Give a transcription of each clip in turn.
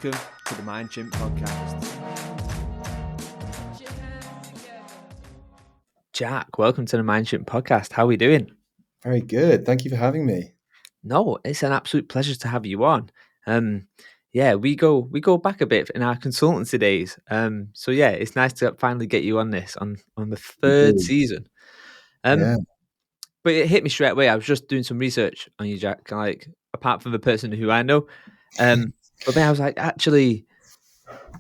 Welcome to the Mind Chimp podcast. Jack, welcome to the Mind Chimp podcast. How are we doing? Very good. Thank you for having me. No, it's an absolute pleasure to have you on. We go back a bit in our consultancy days. So yeah, it's nice to finally get you on this on the third season. Yeah. But it hit me straight away. I was just doing some research on you, Jack. Like, apart from the person who I know, but then I was like, actually,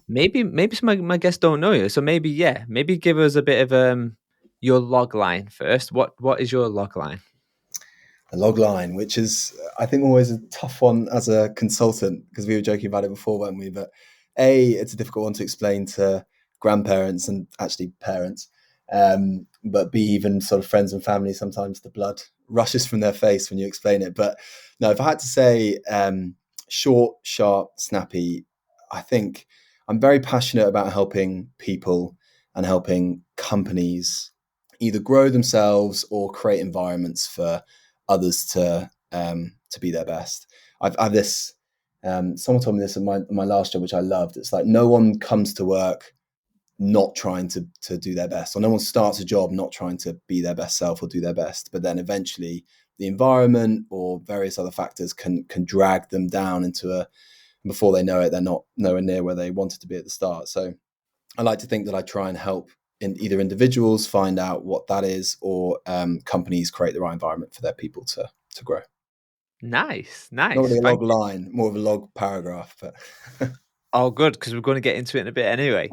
maybe some of my guests don't know you. So maybe give us a bit of your log line first. What is your log line? A log line, which is, I think, always a tough one as a consultant, because we were joking about it before, weren't we? But A, it's a difficult one to explain to grandparents and actually parents. But B, even sort of friends and family, sometimes the blood rushes from their face when you explain it. But no, if I had to say short, sharp, snappy, I think I'm very passionate about helping people and helping companies either grow themselves or create environments for others to be their best. I've this. Someone told me this in my last job, which I loved. It's like no one comes to work not trying to do their best, or no one starts a job not trying to be their best self or do their best. But then eventually, the environment or various other factors can drag them down before they know it, they're not nowhere near where they wanted to be at the start. So I like to think that I try and help either individuals find out what that is, or companies create the right environment for their people to grow. Nice. Not really a log line, more of a log paragraph, but oh, good, because we're going to get into it in a bit anyway.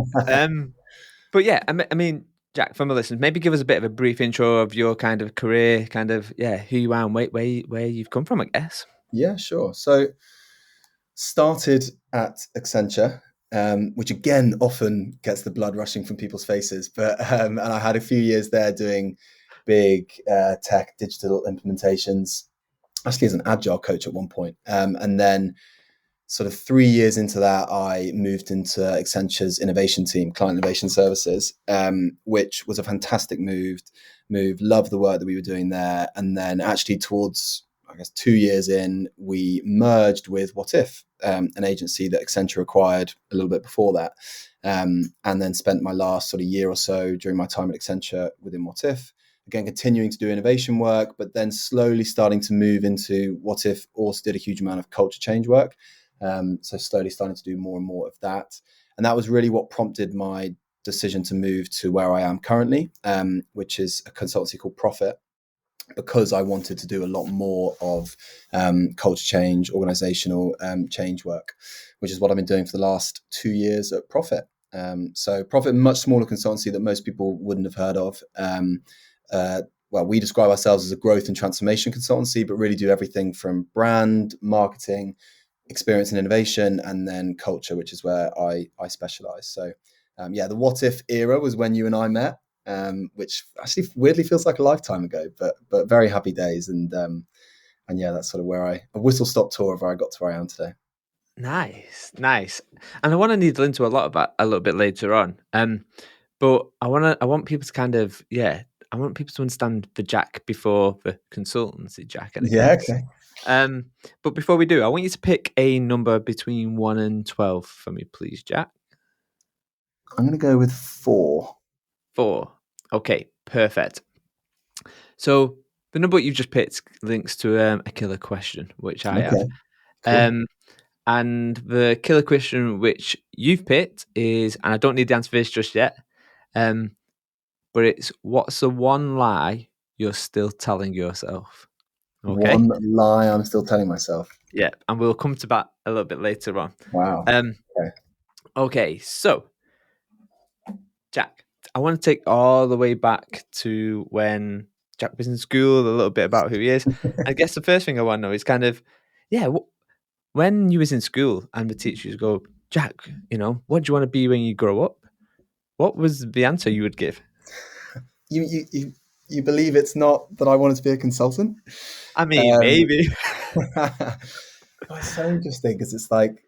But yeah, I mean, Jack, for my listeners, maybe give us a bit of a brief intro of your kind of career, who you are and where you've come from, I guess. Yeah, sure. So started at Accenture, which again often gets the blood rushing from people's faces. But and I had a few years there doing big tech digital implementations, actually as an agile coach at one point. And then sort of 3 years into that, I moved into Accenture's innovation team, client innovation services, which was a fantastic move. Loved the work that we were doing there. And then actually towards, I guess, 2 years in, we merged with What If, an agency that Accenture acquired a little bit before that. And then spent my last sort of year or so during my time at Accenture within What If, again, continuing to do innovation work, but then slowly starting to move into What If also did a huge amount of culture change work. So slowly starting to do more and more of that. And that was really what prompted my decision to move to where I am currently, which is a consultancy called Profit, because I wanted to do a lot more of culture change, organizational change work, which is what I've been doing for the last 2 years at Profit. So Profit, much smaller consultancy that most people wouldn't have heard of. Well, we describe ourselves as a growth and transformation consultancy, but really do everything from brand, marketing, experience and innovation, and then culture, which is where I specialize. So the What If era was when you and I met, which actually weirdly feels like a lifetime ago, but very happy days. And yeah, that's sort of where a whistle-stop tour of where I got to where I am today. Nice. And I want to needle into a lot about a little bit later on. But I want people to I want people to understand the Jack before the consultancy Jack, I guess. Okay. But before we do, I want you to pick a number between 1 and 12 for me, please, Jack. I'm going to go with 4. 4. Okay, perfect. So the number you've just picked links to a killer question, which I have. Cool. And the killer question which you've picked is, and I don't need the answer for this just yet, but it's, what's the one lie you're still telling yourself? Okay. One lie I'm still telling myself. Yeah, and we'll come to that a little bit later on. Wow. Okay, so Jack, I want to take all the way back to when Jack was in school, a little bit about who he is. I guess the first thing I want to know is when you was in school and the teachers go, Jack, what do you want to be when you grow up? What was the answer you would give? You believe it's not that I wanted to be a consultant? I mean, maybe. It's so interesting because it's like,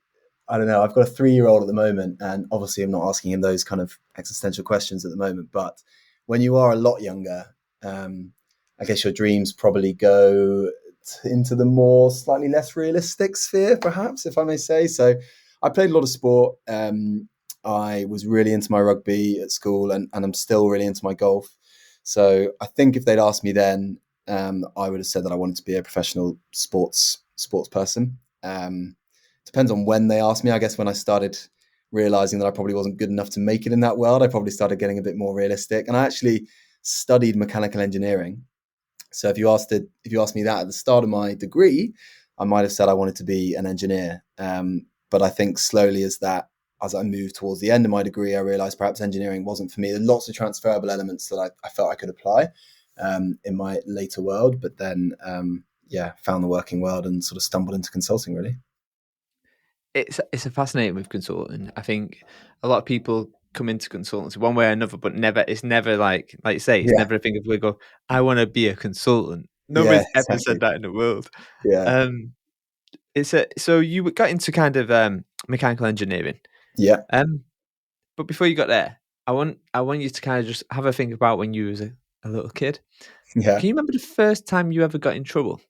I don't know, I've got a 3-year-old at the moment, and obviously I'm not asking him those kind of existential questions at the moment. But when you are a lot younger, I guess your dreams probably go into the more slightly less realistic sphere, perhaps, if I may say. So I played a lot of sport. I was really into my rugby at school, and I'm still really into my golf. So I think if they'd asked me then, I would have said that I wanted to be a professional sports person. Depends on when they asked me. I guess when I started realizing that I probably wasn't good enough to make it in that world, I probably started getting a bit more realistic. And I actually studied mechanical engineering. So if you asked me that at the start of my degree, I might have said I wanted to be an engineer. But I think slowly as I moved towards the end of my degree, I realized perhaps engineering wasn't for me. There are lots of transferable elements that I felt I could apply in my later world, but then found the working world and sort of stumbled into consulting really. It's a fascinating with consulting. I think a lot of people come into consultancy one way or another, but it's never like you say, it's Yeah, never a thing of we go, I want to be a consultant. yeah, Nobody's ever exactly. said that in the world. Yeah, So you got into kind of mechanical engineering. yeah, Um, but before you got there, I want you to kind of just have a think about when you was a little kid. yeah. Can you remember the first time you ever got in trouble?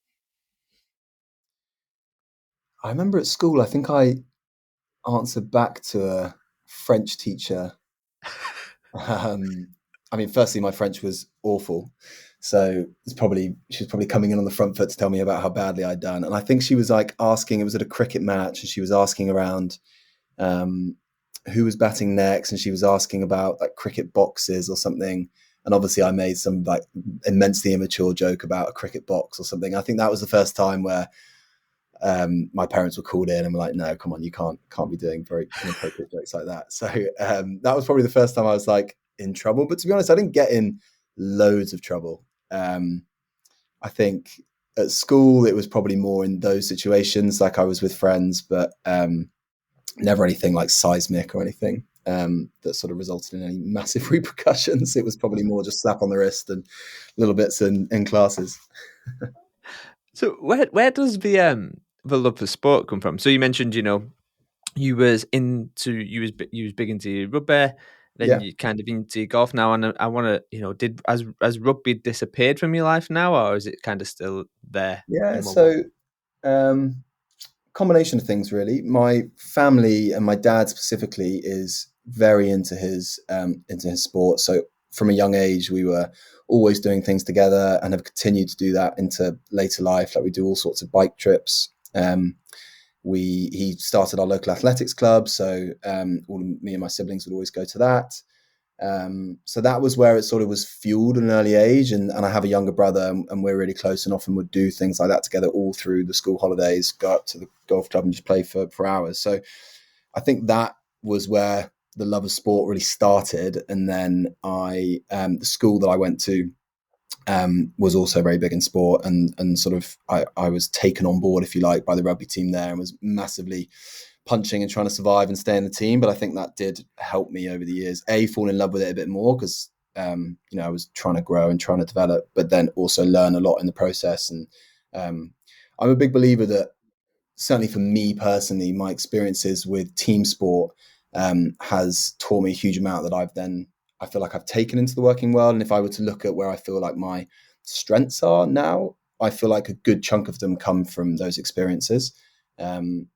I remember at school, I think I answered back to a French teacher. Um, I mean, firstly, my French was awful, so she was probably coming in on the front foot to tell me about how badly I'd done. And I think she was like asking. It was at a cricket match, and she was asking around um, who was batting next, and she was asking about like cricket boxes or something. And obviously, I made some like immensely immature joke about a cricket box or something. I think that was the first time where my parents were called in and were like, "No, come on, you can't be doing very inappropriate jokes like that." So that was probably the first time I was like in trouble. But to be honest, I didn't get in loads of trouble. I think at school it was probably more in those situations, like I was with friends, but never anything like seismic or anything that sort of resulted in any massive repercussions. It was probably more just slap on the wrist and little bits in classes. So where does the love for sport come from? So you mentioned, you was big into rugby, then Yeah. you kind of into golf now, and I want to, did as rugby disappeared from your life now, or is it kind of still there Yeah. in one way? So um, combination of things really. My family and my dad specifically is very into his sport. So from a young age, we were always doing things together and have continued to do that into later life. Like we do all sorts of bike trips. He started our local athletics club, so me and my siblings would always go to that. So that was where it sort of was fueled at an early age. And I have a younger brother, and we're really close and often would do things like that together all through the school holidays, go up to the golf club and just play for hours. So I think that was where the love of sport really started. And then the school that I went to was also very big in sport, and sort of I was taken on board, if you like, by the rugby team there, and was massively punching and trying to survive and stay in the team. But I think that did help me over the years, fall in love with it a bit more because I was trying to grow and trying to develop, but then also learn a lot in the process. And I'm a big believer that certainly for me personally, my experiences with team sport has taught me a huge amount that I feel like I've taken into the working world. And if I were to look at where I feel like my strengths are now, I feel like a good chunk of them come from those experiences.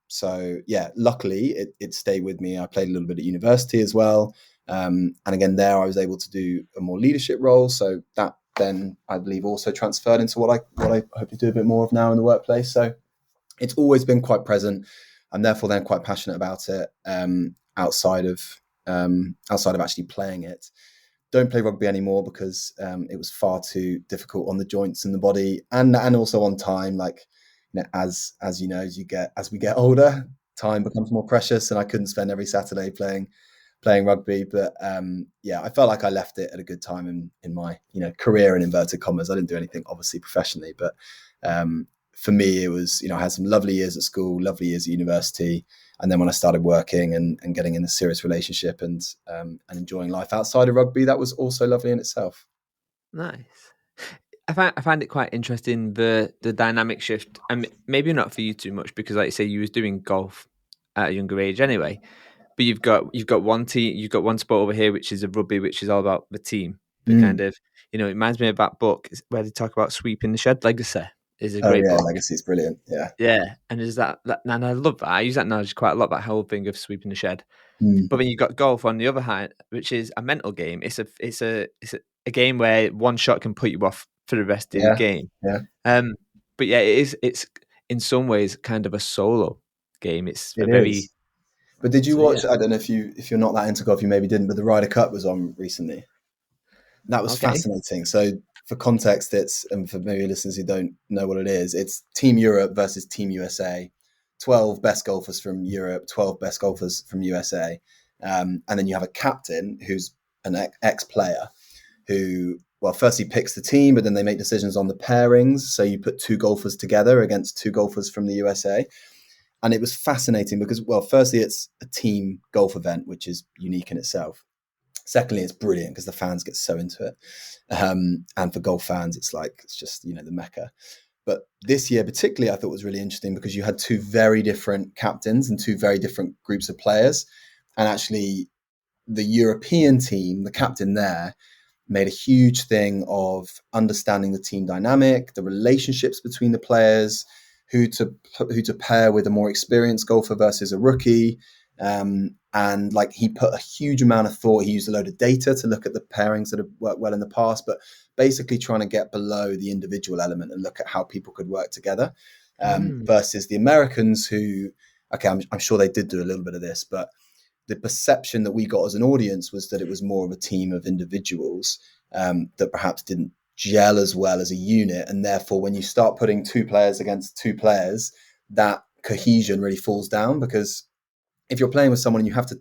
So yeah, luckily it stayed with me. I played a little bit at university as well. And again, there I was able to do a more leadership role. So that then I believe also transferred into what I hope to do a bit more of now in the workplace. So it's always been quite present. I'm therefore then quite passionate about it outside of actually playing it. Don't play rugby anymore because it was far too difficult on the joints and the body, and also on time. Like as you know, as we get older, time becomes more precious, and I couldn't spend every Saturday playing rugby. But yeah, I felt like I left it at a good time in my career in inverted commas. I didn't do anything obviously professionally, but for me it was I had some lovely years at school, lovely years at university, and then when I started working and getting in a serious relationship and enjoying life outside of rugby, that was also lovely in itself. Nice. I find it quite interesting the dynamic shift, and maybe not for you too much because, like you say, you was doing golf at a younger age anyway. But you've got one team, you've got one sport over here, which is a rugby, which is all about the team. The kind Mm. of it reminds me of that book where they talk about sweeping the shed legacy. is a Oh great yeah, book. Legacy is brilliant. Yeah. Yeah, and is that and I love that. I use that analogy quite a lot, that whole thing of sweeping the shed. Mm. But then you've got golf on the other hand, which is a mental game. It's a game where one shot can put you off for the rest of the Yeah. game. Yeah. Um, but yeah, it's in some ways kind of a solo game. It's a It very is. But did you so yeah. watch? I don't know if you're not that into golf, you maybe didn't. But the Ryder Cup was on recently. That was Okay. fascinating. So for context, it's and for maybe listeners who don't know what it is, it's Team Europe versus Team USA. 12 best golfers from Europe, 12 best golfers from USA, and then you have a captain who's an ex-player who, well, first he picks the team, but then they make decisions on the pairings. So you put two golfers together against two golfers from the USA. And it was fascinating because, well, firstly, it's a team golf event, which is unique in itself. Secondly, it's brilliant because the fans get so into it. And for golf fans, it's just, the Mecca. But this year, particularly, I thought was really interesting because you had two very different captains and two very different groups of players. And actually, the European team, the captain there, made a huge thing of understanding the team dynamic, the relationships between the players, who to pair with a more experienced golfer versus a rookie. And like he put a huge amount of thought. He used a load of data to look at the pairings that have worked well in the past, but basically trying to get below the individual element and look at how people could work together. Mm. Versus the Americans who, okay, I'm sure they did do a little bit of this, but the perception that we got as an audience was that it was more of a team of individuals that perhaps didn't gel as well as a unit. And therefore, when you start putting two players against two players, that cohesion really falls down because if you're playing with someone and you have to,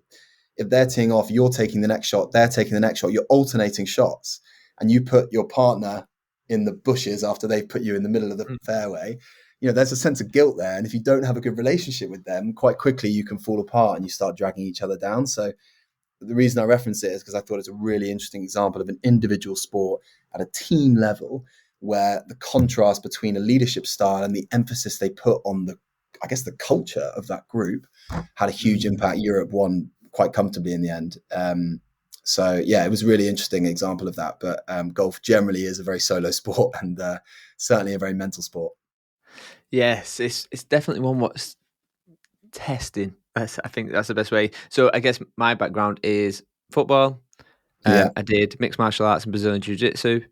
if they're teeing off, you're taking the next shot, they're taking the next shot, you're alternating shots, and you put your partner in the bushes after they've put you in the middle of the fairway, there's a sense of guilt there. And if you don't have a good relationship with them, quite quickly you can fall apart and you start dragging each other down. So the reason I reference it is because I thought it's a really interesting example of an individual sport at a team level where the contrast between a leadership style and the emphasis they put on the culture of that group had a huge impact. Europe won quite comfortably in the end. So yeah, it was a really interesting example of that. But golf generally is a very solo sport and certainly a very mental sport. Yes, it's definitely one what's testing. I think that's the best way. So I guess my background is football. Yeah, I did mixed martial arts and Brazilian jiu-jitsu,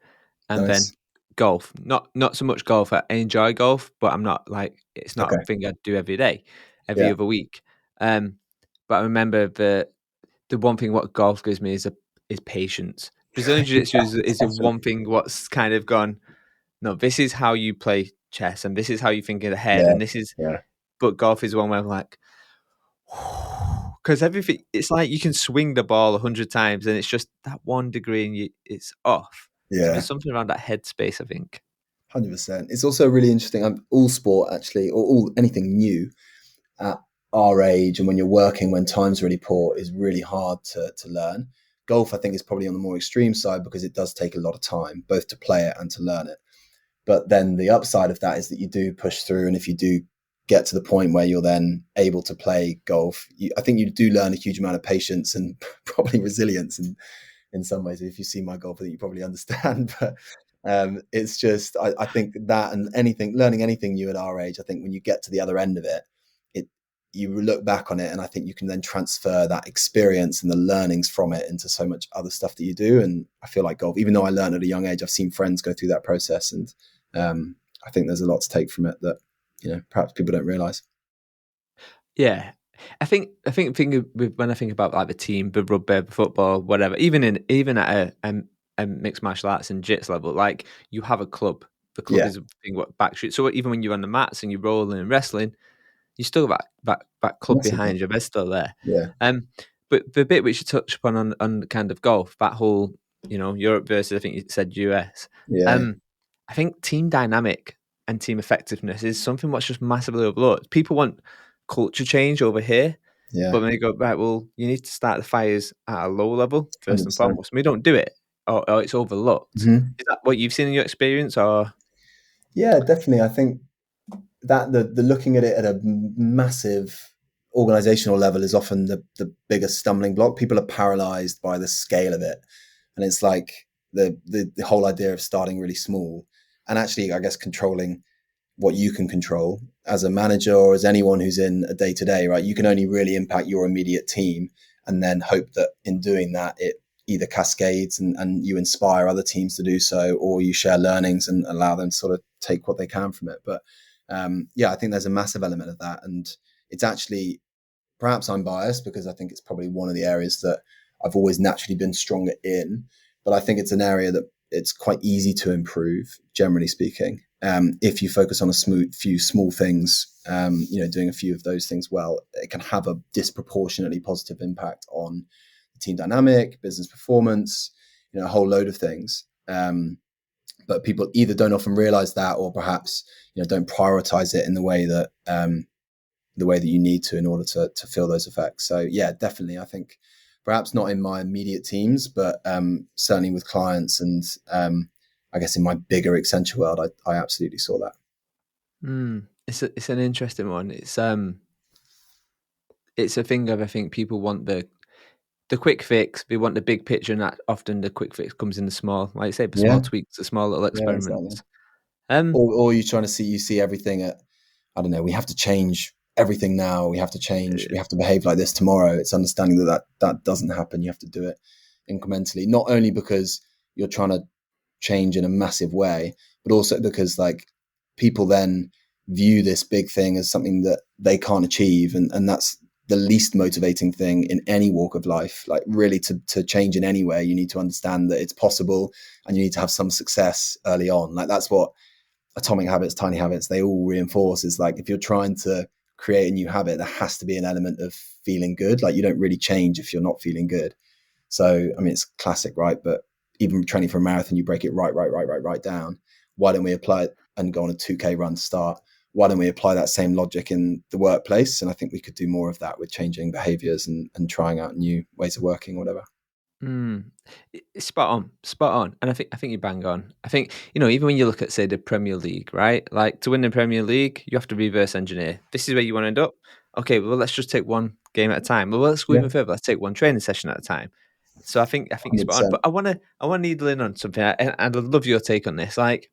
and then nice. golf. Not so much golf. I enjoy golf, but I'm not like it's not a Okay. thing I do every day, every Yeah. other week. Um, but I remember the one thing what golf gives me is patience. Brazilian jiu-jitsu is the Definitely. one thing what's kind of gone. No, this is how you play chess, and this is how you think ahead, Yeah. and this is. Yeah. But golf is one where I'm like, because everything it's like you can swing the ball 100 times, and it's just that 1 degree, and it's off. So Yeah. there's something around that headspace, I think. 100%. It's also really interesting. All sport actually, or all anything new at our age, and when you're working, when time's really poor, is really hard to learn. Golf, I think, is probably on the more extreme side because it does take a lot of time, both to play it and to learn it. But then the upside of that is that you do push through, and if you do get to the point where you're then able to play golf, I think you do learn a huge amount of patience and probably resilience in some ways. If you see my golf, I think you probably understand. But it's just, I think that and learning anything new at our age, I think when you get to the other end of it, you look back on it, and I think you can then transfer that experience and the learnings from it into so much other stuff that you do. And I feel like golf, even though I learned at a young age, I've seen friends go through that process, and I think there's a lot to take from it that perhaps people don't realize. Yeah. I think when I think about like the team, the rugby, the football, whatever, even at a mixed martial arts and jits level, like you have a club. The club Yeah, is a thing what backs you. So even when you're on the mats and you're rolling and wrestling, you still got that club massively. behind you. They're still there. Yeah, Um, but the bit which you touched upon on kind of golf, that whole Europe versus I think you said US. yeah, Um, I think team dynamic and team effectiveness is something what's just massively overlooked. People want culture change over here, yeah, but when they go right, well, you need to start the fires at a low level first and 100%. foremost. We don't do it, or it's overlooked. Hmm. Is that what you've seen in your experience, or? Yeah, definitely. I think that the looking at it at a massive organizational level is often the biggest stumbling block. People are paralyzed by the scale of it, and it's like the whole idea of starting really small and actually, I guess, controlling. what you can control as a manager or as anyone who's in a day-to-day, right? You can only really impact your immediate team, and then hope that in doing that, it either cascades and you inspire other teams to do so, or you share learnings and allow them to sort of take what they can from it. But yeah, I think there's a massive element of that. And it's actually, perhaps I'm biased because I think it's probably one of the areas that I've always naturally been stronger in, but I think it's an area that it's quite easy to improve, generally speaking. If you focus on few small things, doing a few of those things well, it can have a disproportionately positive impact on the team dynamic, business performance, a whole load of things. But people either don't often realize that, or perhaps don't prioritize it in the way that you need to in order to feel those effects. So yeah, definitely, I think perhaps not in my immediate teams, but certainly with clients and I guess in my bigger Accenture world, I absolutely saw that. It's an interesting one. It's a thing of, I think people want the quick fix. They want the big picture, and that often the quick fix comes in the small, like you say, the small tweaks, the small little experiments. Exactly. Or you're trying to see everything at, I don't know, we have to change everything now. We have to change. We have to behave like this tomorrow. It's understanding that doesn't happen. You have to do it incrementally, not only because you're trying to change in a massive way, but also because like people then view this big thing as something that they can't achieve. And that's the least motivating thing in any walk of life. Like really to change in any way, you need to understand that it's possible and you need to have some success early on. Like that's what Atomic Habits, Tiny Habits, they all reinforce, is like, if you're trying to create a new habit, there has to be an element of feeling good. Like you don't really change if you're not feeling good. So, I mean, it's classic, right? But even training for a marathon, you break it right down. Why don't we apply it and go on a 2K run to start? Why don't we apply that same logic in the workplace? And I think we could do more of that with changing behaviors and trying out new ways of working, whatever. Spot on. And I think you bang on. I think, even when you look at, say, the Premier League, right? Like, to win the Premier League, you have to reverse engineer. This is where you want to end up. Okay, well, let's just take one game at a time. Well, let's go even further. Let's take one training session at a time. So I think you're spot on. But I want to needle in on something, and I'd love your take on this. Like,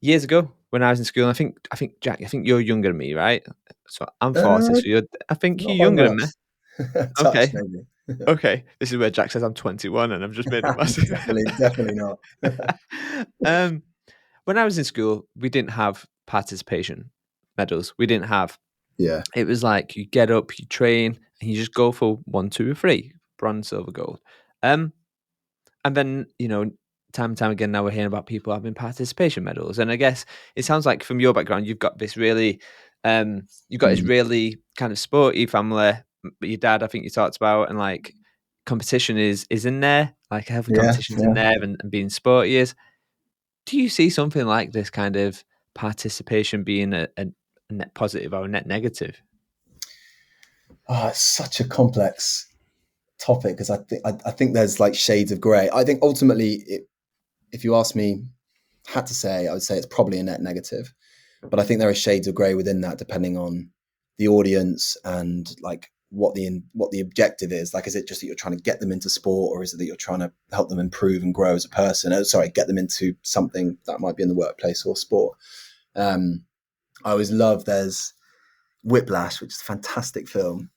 years ago when I was in school, I think Jack, I think you're younger than me, right? So I'm 40, so I think you're younger than me. Okay. Maybe. Okay, this is where Jack says I'm 21 and I've just made it massive. definitely not. When I was in school, we didn't have participation medals. We didn't have. Yeah. It was like you get up, you train, and you just go for 1, 2, or 3, bronze, silver, gold. And then time and time again, now we're hearing about people having participation medals. And I guess it sounds like from your background, you've got this really, this really kind of sporty family. But your dad, I think you talked about, and like competition is in there, like healthy competition's in there, and being sporty is. Do you see something like this kind of participation being a net positive or a net negative? Oh, it's such a complex topic, because I think there's like shades of grey. I think ultimately, if you ask me, had to say, I would say it's probably a net negative. But I think there are shades of grey within that, depending on the audience and like what the objective is. Like, is it just that you're trying to get them into sport, or is it that you're trying to help them improve and grow as a person? Get them into something that might be in the workplace or sport. I always love, there's Whiplash, which is a fantastic film.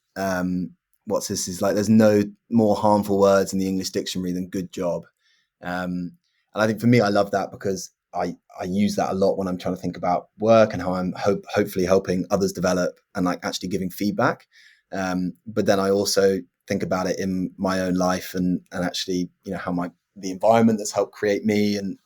What's this? Is like, there's no more harmful words in the English dictionary than good job. And I think for me, I love that because I use that a lot when I'm trying to think about work and how I'm hopefully helping others develop and like actually giving feedback. But then I also think about it in my own life and actually, how the environment that's helped create me and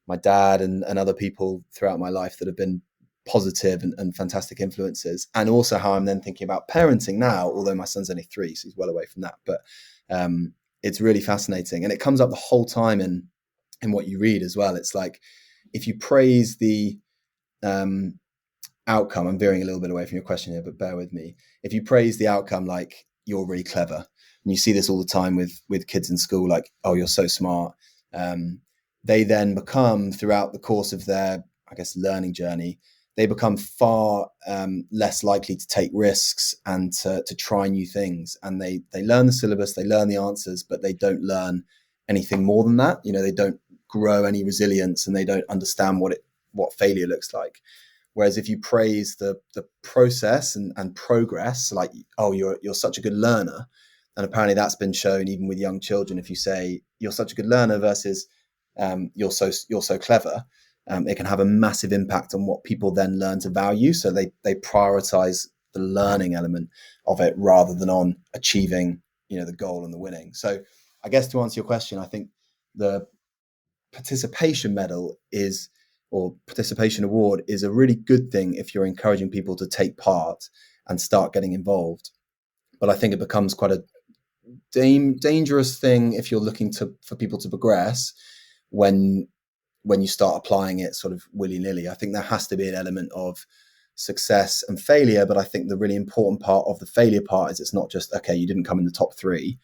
my dad and other people throughout my life that have been positive and fantastic influences. And also how I'm then thinking about parenting now, although my son's only 3, so he's well away from that. But it's really fascinating. And it comes up the whole time in what you read as well. It's like, if you praise the outcome, I'm veering a little bit away from your question here, but bear with me. If you praise the outcome, like, you're really clever, and you see this all the time with kids in school, like, oh, you're so smart. They then become, throughout the course of their, I guess, learning journey, they become far less likely to take risks and to try new things. And they learn the syllabus, they learn the answers, but they don't learn anything more than that. They don't grow any resilience, and they don't understand what it what failure looks like. Whereas if you praise the process and progress, like, oh, you're such a good learner, and apparently that's been shown even with young children. If you say you're such a good learner versus you're so clever, it can have a massive impact on what people then learn to value. So they prioritize the learning element of it rather than on achieving, the goal and the winning. So I guess to answer your question, I think the participation medal or participation award is a really good thing if you're encouraging people to take part and start getting involved. But I think it becomes quite a dangerous thing if you're looking for people to progress when you start applying it sort of willy-nilly. I think there has to be an element of success and failure, but I think the really important part of the failure part is it's not just, okay, you didn't come in the top 3.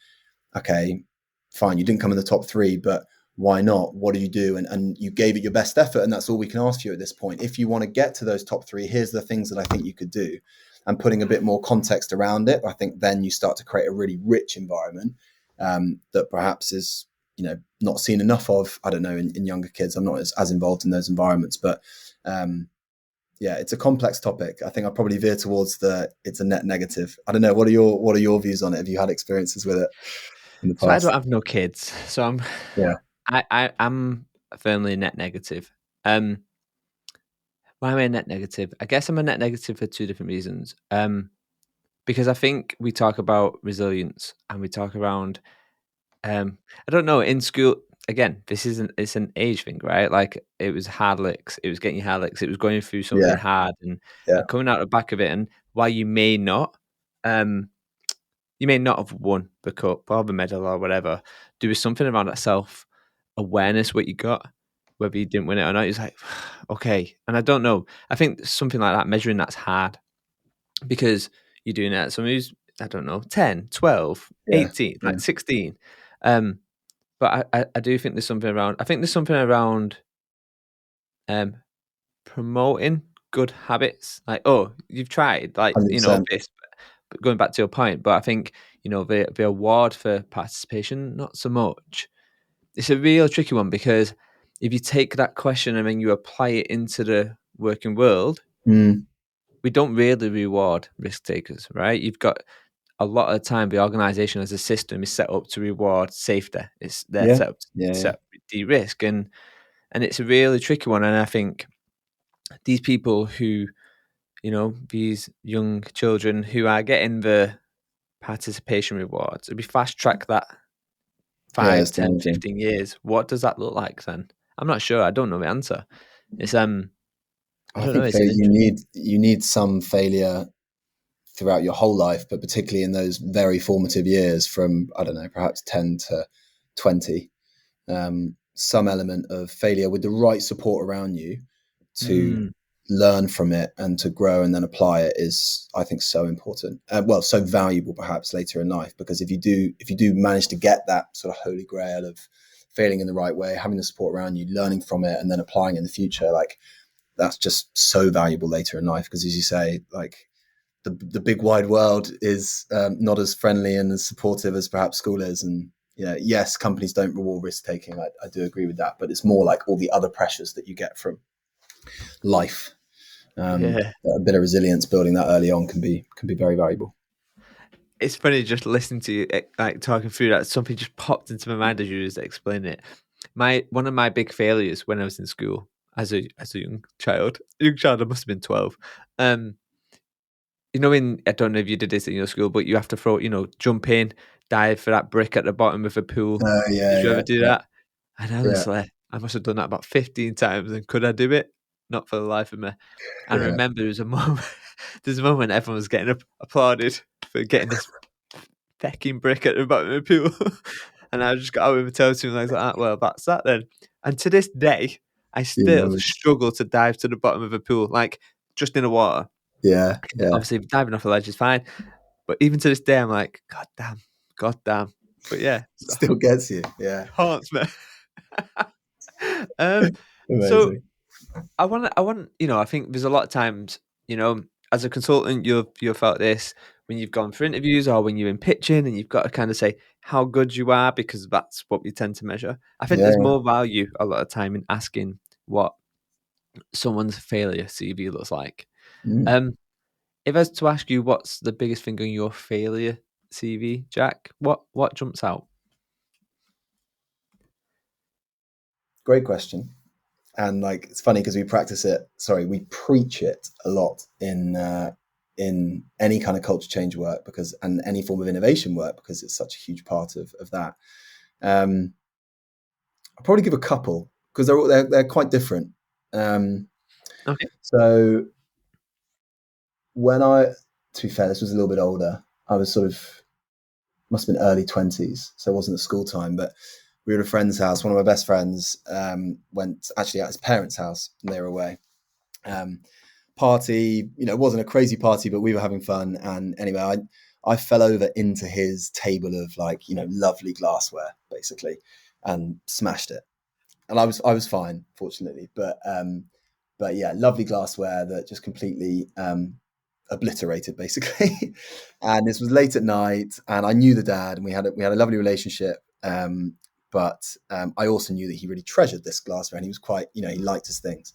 Okay, fine, you didn't come in the top 3, but why not? What did you do? And you gave it your best effort, and that's all we can ask you at this point. If you want to get to those top 3, here's the things that I think you could do. And putting a bit more context around it, I think then you start to create a really rich environment that perhaps is, not seen enough of, I don't know, in younger kids. I'm not as involved in those environments, but yeah, it's a complex topic. I think I probably veer towards it's a net negative. I don't know. What are your views on it? Have you had experiences with it in the So I past? don't have no kids, so I'm firmly net negative. Why am I a net negative? I guess I'm a net negative for 2 different reasons. Because I think we talk about resilience and we talk around, I don't know, in school, again, it's an age thing, right? Like it was hard licks, it was getting hard licks, it was going through something Yeah, hard and yeah, coming out the back of it. And while um, you may not have won the cup or the medal or whatever, there was something around that self awareness what you got, whether you didn't win it or not. It's like, okay. And I don't know. I think something like that, measuring that's hard because you're doing it at someone who's, I don't know, 10, 12, yeah, 18, yeah. like 16. But I do think there's something around, I think there's something around um, promoting good habits. Like, oh, you've tried, like, 100%. this, but going back to your point, but I think, the award for participation, not so much. It's a real tricky one because if you take that question and then you apply it into the working world, Mm, we don't really reward risk takers, right? You've got a lot of the time the organization as a system is set up to reward safety. They're yeah, set up to yeah, de-risk, and it's a really tricky one. And I think these people who, these young children who are getting the participation rewards, if we fast track that yeah. 5, It's 10, damaging. 15 years, what does that look like then? I'm not sure. I don't know the answer. It's I I don't know. think It's an interesting. you need some failure throughout your whole life, but particularly in those very formative years, from, I don't know, perhaps 10 to 20. Some element of failure with the right support around you to Mm, learn from it and to grow and then apply it is, I think, so important. Well, so valuable perhaps later in life, because if you do manage to get that sort of holy grail of failing in the right way, having the support around you, learning from it, and then applying it in the future, like, that's just so valuable later in life. Because as you say, like, the big wide world is not as friendly and as supportive as perhaps school is. And yes, companies don't reward risk taking. I do agree with that, but it's more like all the other pressures that you get from life. yeah. A bit of resilience building that early on can be very valuable. It's funny just listening to you, like talking through that. Something just popped into my mind as you was explaining it. One of my big failures when I was in school as a young child, I must have been 12. Um, in I don't know if you did this in your school, but you have to throw, jump in, dive for that brick at the bottom of a pool. Yeah, Did you ever yeah, do yeah, that? And yeah, honestly, I must have done that about 15 times. And could I do it? Not for the life of me. And I yeah. remember there was a moment, there's a moment everyone was getting applauded for getting this fecking brick at the bottom of the pool. And I just got out with my toe to him and I was like, well, that's that then. And to this day, I still Yeah, struggle to dive to the bottom of a pool, like just in the water. yeah, yeah. Obviously, diving off a ledge is fine. But even to this day, I'm like, God damn. But yeah, It so still gets you. Yeah, haunts me. um, so amazing. I think there's a lot of times, as a consultant, you've felt this when you've gone for interviews or when you're in pitching and you've got to kind of say how good you are because that's what we tend to measure. I think Yeah, there's yeah. more value a lot of time in asking what someone's failure CV looks like. Mm. If I was to ask you what's the biggest thing on your failure CV, Jack, what jumps out? Great question. And like it's funny because we preach it a lot in any kind of culture change work and any form of innovation work because it's such a huge part of that. I'll probably give a couple because they're quite different. Okay. So to be fair, this was a little bit older. I was must have been early 20s, so it wasn't at school time, but we were at a friend's house. One of my best friends went actually at his parents' house and they were away. Party, it wasn't a crazy party, but we were having fun. And anyway, I fell over into his table of lovely glassware, basically, and smashed it. And I was fine, fortunately, but yeah, lovely glassware that just completely obliterated, basically. And this was late at night, and I knew the dad, and we had a lovely relationship. But I also knew that he really treasured this glassware, and he was quite, he liked his things.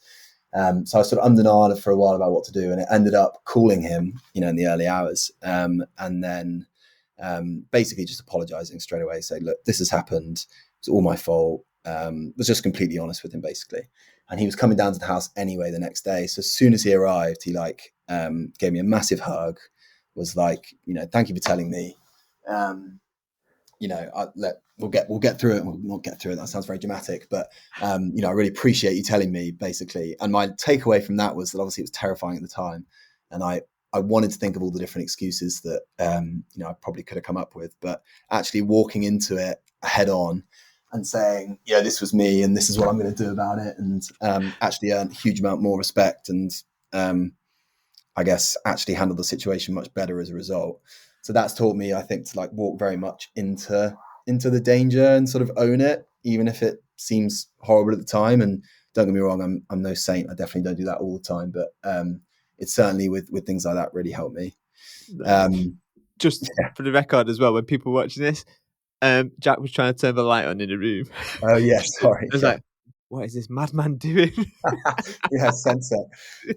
So I sort of ummed and ahed for a while about what to do, and it ended up calling him, in the early hours, and then basically just apologizing straight away, say, look, this has happened. It's all my fault. Was just completely honest with him, basically. And he was coming down to the house anyway the next day. So as soon as he arrived, he gave me a massive hug, was like, thank you for telling me. We'll get through it. We'll not get through it. That sounds very dramatic, but I really appreciate you telling me, basically. And my takeaway from that was that obviously it was terrifying at the time, and I wanted to think of all the different excuses that I probably could have come up with, but actually walking into it head on and saying, this was me, and this is what I'm going to do about it, and actually earned a huge amount more respect, and I guess actually handled the situation much better as a result. So that's taught me, I think, to walk very much into the danger and sort of own it, even if it seems horrible at the time. And don't get me wrong, I'm no saint. I definitely don't do that all the time, but it's certainly with things like that really helped me. Just for the record as well, when people watching this, Jack was trying to turn the light on in the room. Oh yeah, sorry. I was like, what is this madman doing? Yeah, sunset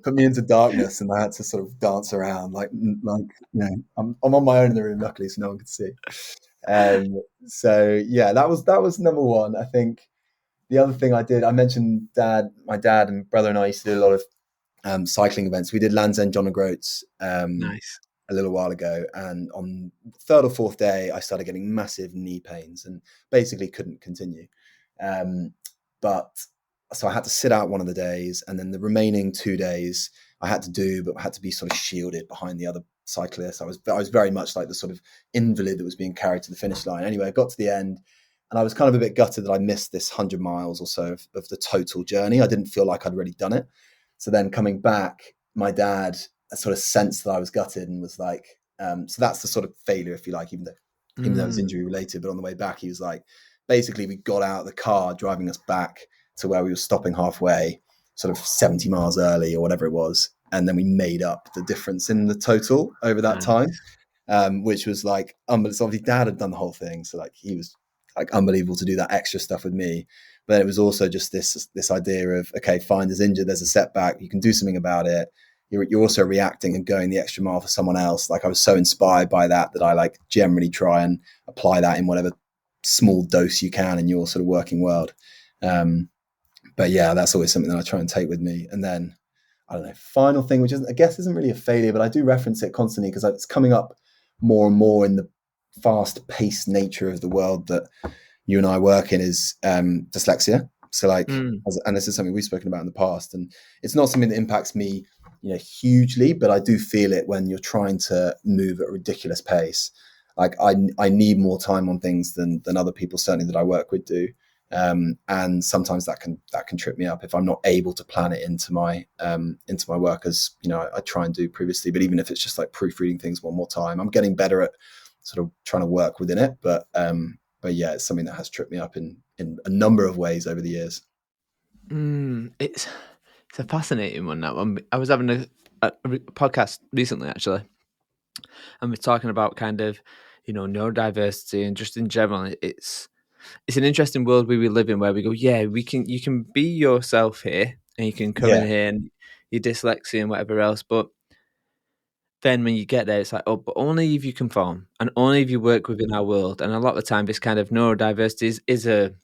put me into darkness, and I had to sort of dance around I'm on my own in the room, luckily, so no one could see. So yeah, that was number one. I think the other thing I mentioned my dad and brother and I used to do a lot of cycling events. We did Land's End John O'Groats Nice. a little while ago, and on third or fourth day I started getting massive knee pains and basically couldn't continue. But so I had to sit out one of the days, and then the remaining 2 days I had to be sort of shielded behind the other cyclists. I was very much like the sort of invalid that was being carried to the finish line. Anyway, I got to the end, and I was kind of a bit gutted that I missed this 100 miles or so of the total journey. I didn't feel like I'd really done it. So then coming back, my dad sort of sensed that I was gutted and was like, so that's the sort of failure, if you like, even though it was injury related. But on the way back, he was like, basically, we got out of the car driving us back to where we were stopping halfway, sort of 70 miles early or whatever it was. And then we made up the difference in the total over that time, which was like, obviously dad had done the whole thing. So he was unbelievable to do that extra stuff with me. But it was also just this idea of, okay, fine, there's injured, there's a setback, you can do something about it. You're also reacting and going the extra mile for someone else. I was so inspired by that I generally try and apply that in whatever small dose you can in your sort of working world. But yeah, that's always something that I try and take with me. And then, I don't know, final thing, which I guess isn't really a failure, but I do reference it constantly because it's coming up more and more in the fast-paced nature of the world that you and I work in, is dyslexia. So and this is something we've spoken about in the past, and it's not something that impacts me, hugely, but I do feel it when you're trying to move at a ridiculous pace. I need more time on things than other people, certainly that I work with, do. And sometimes that can trip me up if I'm not able to plan it into my work, as I try and do previously. But even if it's just proofreading things one more time, I'm getting better at sort of trying to work within it. But yeah, it's something that has tripped me up in a number of ways over the years. It's a fascinating one, that one. I was having a podcast recently, actually, and we're talking about kind of neurodiversity and just in general. It's an interesting world we live in, where we go, yeah, you can be yourself here, and you can come in Yeah. here and your dyslexia and whatever else. But then when you get there, it's like, oh, but only if you conform and only if you work within our world. And a lot of the time, this kind of neurodiversity is a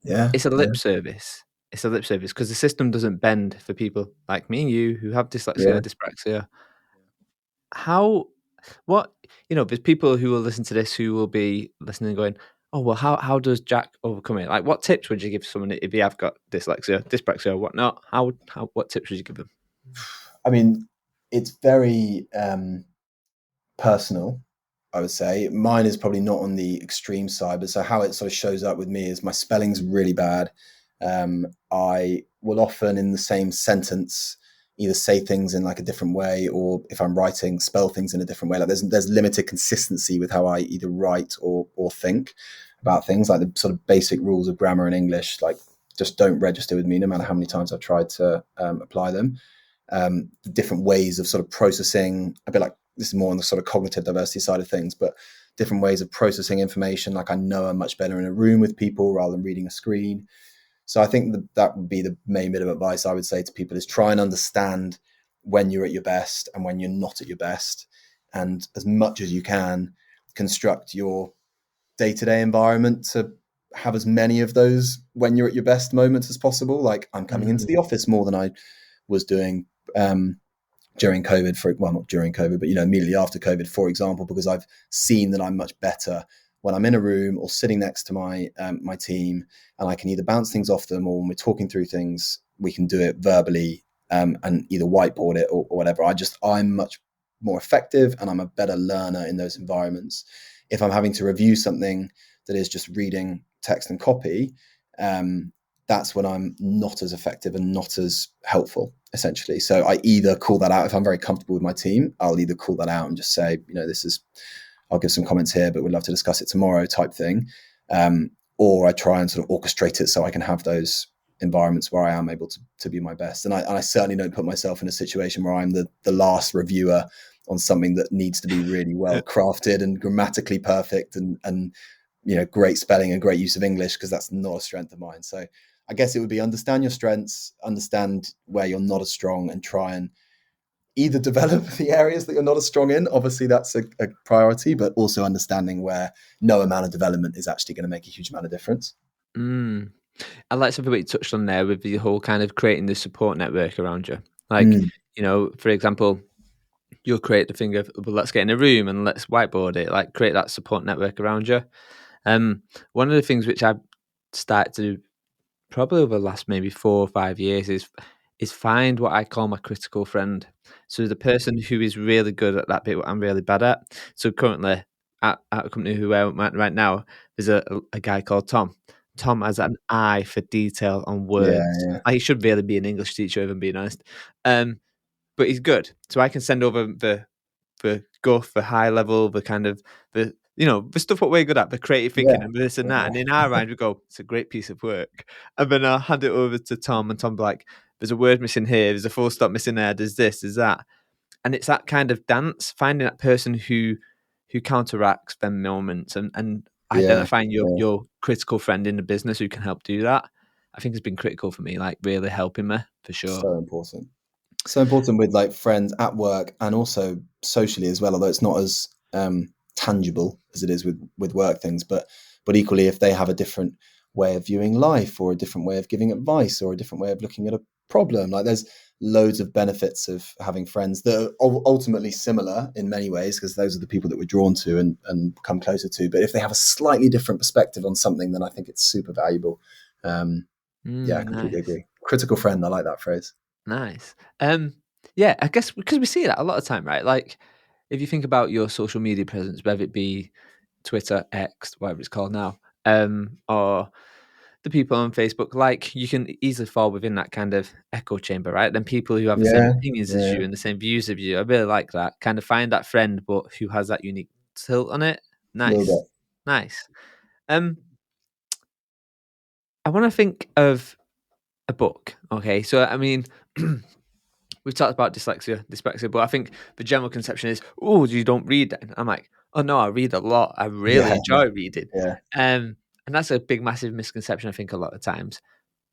Yeah. it's a Yeah. lip service. It's a lip service because the system doesn't bend for people like me and you who have Yeah. dyslexia, dyspraxia. How, what, there's people who will listen to this who will be listening and going, oh, well, how does Jack overcome it? Like, what tips would you give someone if you have got dyslexia, dyspraxia, or whatnot? What tips would you give them? I mean, it's very personal, I would say. Mine is probably not on the extreme side, but so how it sort of shows up with me is my spelling's really bad. I will often in the same sentence either say things in like a different way, or if I'm writing, spell things in a different way. Like there's limited consistency with how I either write or think about things. Like the sort of basic rules of grammar in English, like just don't register with me, no matter how many times I've tried to apply them. The different ways of sort of processing, a bit like this is more on the sort of cognitive diversity side of things, but different ways of processing information. Like I know I'm much better in a room with people rather than reading a screen. So I think that would be the main bit of advice I would say to people is try and understand when you're at your best and when you're not at your best. And as much as you can, construct your day-to-day environment to have as many of those when you're at your best moments as possible. Like I'm coming into Mm, the office more than I was doing during COVID, well, not during COVID, but immediately after COVID, for example, because I've seen that I'm much better when I'm in a room or sitting next to my team, and I can either bounce things off them, or when we're talking through things, we can do it verbally and either whiteboard it or whatever. I'm much more effective, and I'm a better learner in those environments. If I'm having to review something that is just reading text and copy, that's when I'm not as effective and not as helpful, essentially. So I either call that out if I'm very comfortable with my team. I'll either call that out and just say, I'll give some comments here, but we'd love to discuss it tomorrow, type thing. Or I try and sort of orchestrate it so I can have those environments where I am able to be my best. And I certainly don't put myself in a situation where I'm the last reviewer on something that needs to be really well crafted and grammatically perfect and great spelling and great use of English, because that's not a strength of mine. So I guess it would be understand your strengths, understand where you're not as strong, and try and either develop the areas that you're not as strong in. Obviously, that's a priority, but also understanding where no amount of development is actually going to make a huge amount of difference. mm. I like something that you touched on there with the whole kind of creating the support network around you. Like, Mm. for example, you'll create the thing of, well, let's get in a room and let's whiteboard it, like create that support network around you. One of the things which I've started to do probably over the last maybe 4 or 5 years is find what I call my critical friend. So the person who is really good at that bit what I'm really bad at. So currently at a company who I'm at right now, there's a guy called Tom. Tom has an eye for detail on Yeah, words. yeah, Like, he should really be an English teacher, if I'm being honest. But he's good. So I can send over the guff, the high level, the kind of the stuff what we're good at, the creative yeah, thinking and this and that. yeah, And in our mind, we go, it's a great piece of work. And then I'll hand it over to Tom, and Tom be like, there's a word missing here, there's a full stop missing there, there's this, there's that. And it's that kind of dance, finding that person who counteracts them moments and yeah, identifying your yeah. your critical friend in the business who can help do that. I think has been critical for me, like really helping me for sure. So important. So important with like friends at work and also socially as well, although it's not as tangible as it is with work things, but equally if they have a different way of viewing life or a different way of giving advice or a different way of looking at a problem, like there's loads of benefits of having friends that are ultimately similar in many ways, because those are the people that we're drawn to and come closer to, but if they have a slightly different perspective on something, then I think it's super valuable. Yeah, I completely Nice. agree. Critical friend, I like that phrase. Nice. Yeah, I guess because we see that a lot of time, right? Like, if you think about your social media presence, whether it be Twitter, X, whatever it's called now, or the people on Facebook, like you can easily fall within that kind of echo chamber, right? Then people who have the same Yeah, opinions as yeah. you and the same views of you. I really like that. Kind of find that friend, but who has that unique tilt on it. A little Nice, bit. nice. Um, I want to think of a book. Okay, so I mean. We've talked about dyslexia, dyspraxia, but I think the general conception is, oh, you don't read then. I'm like, oh no, I read a lot. I really Yeah, enjoy reading. yeah. And that's a big, massive misconception, I think, a lot of times.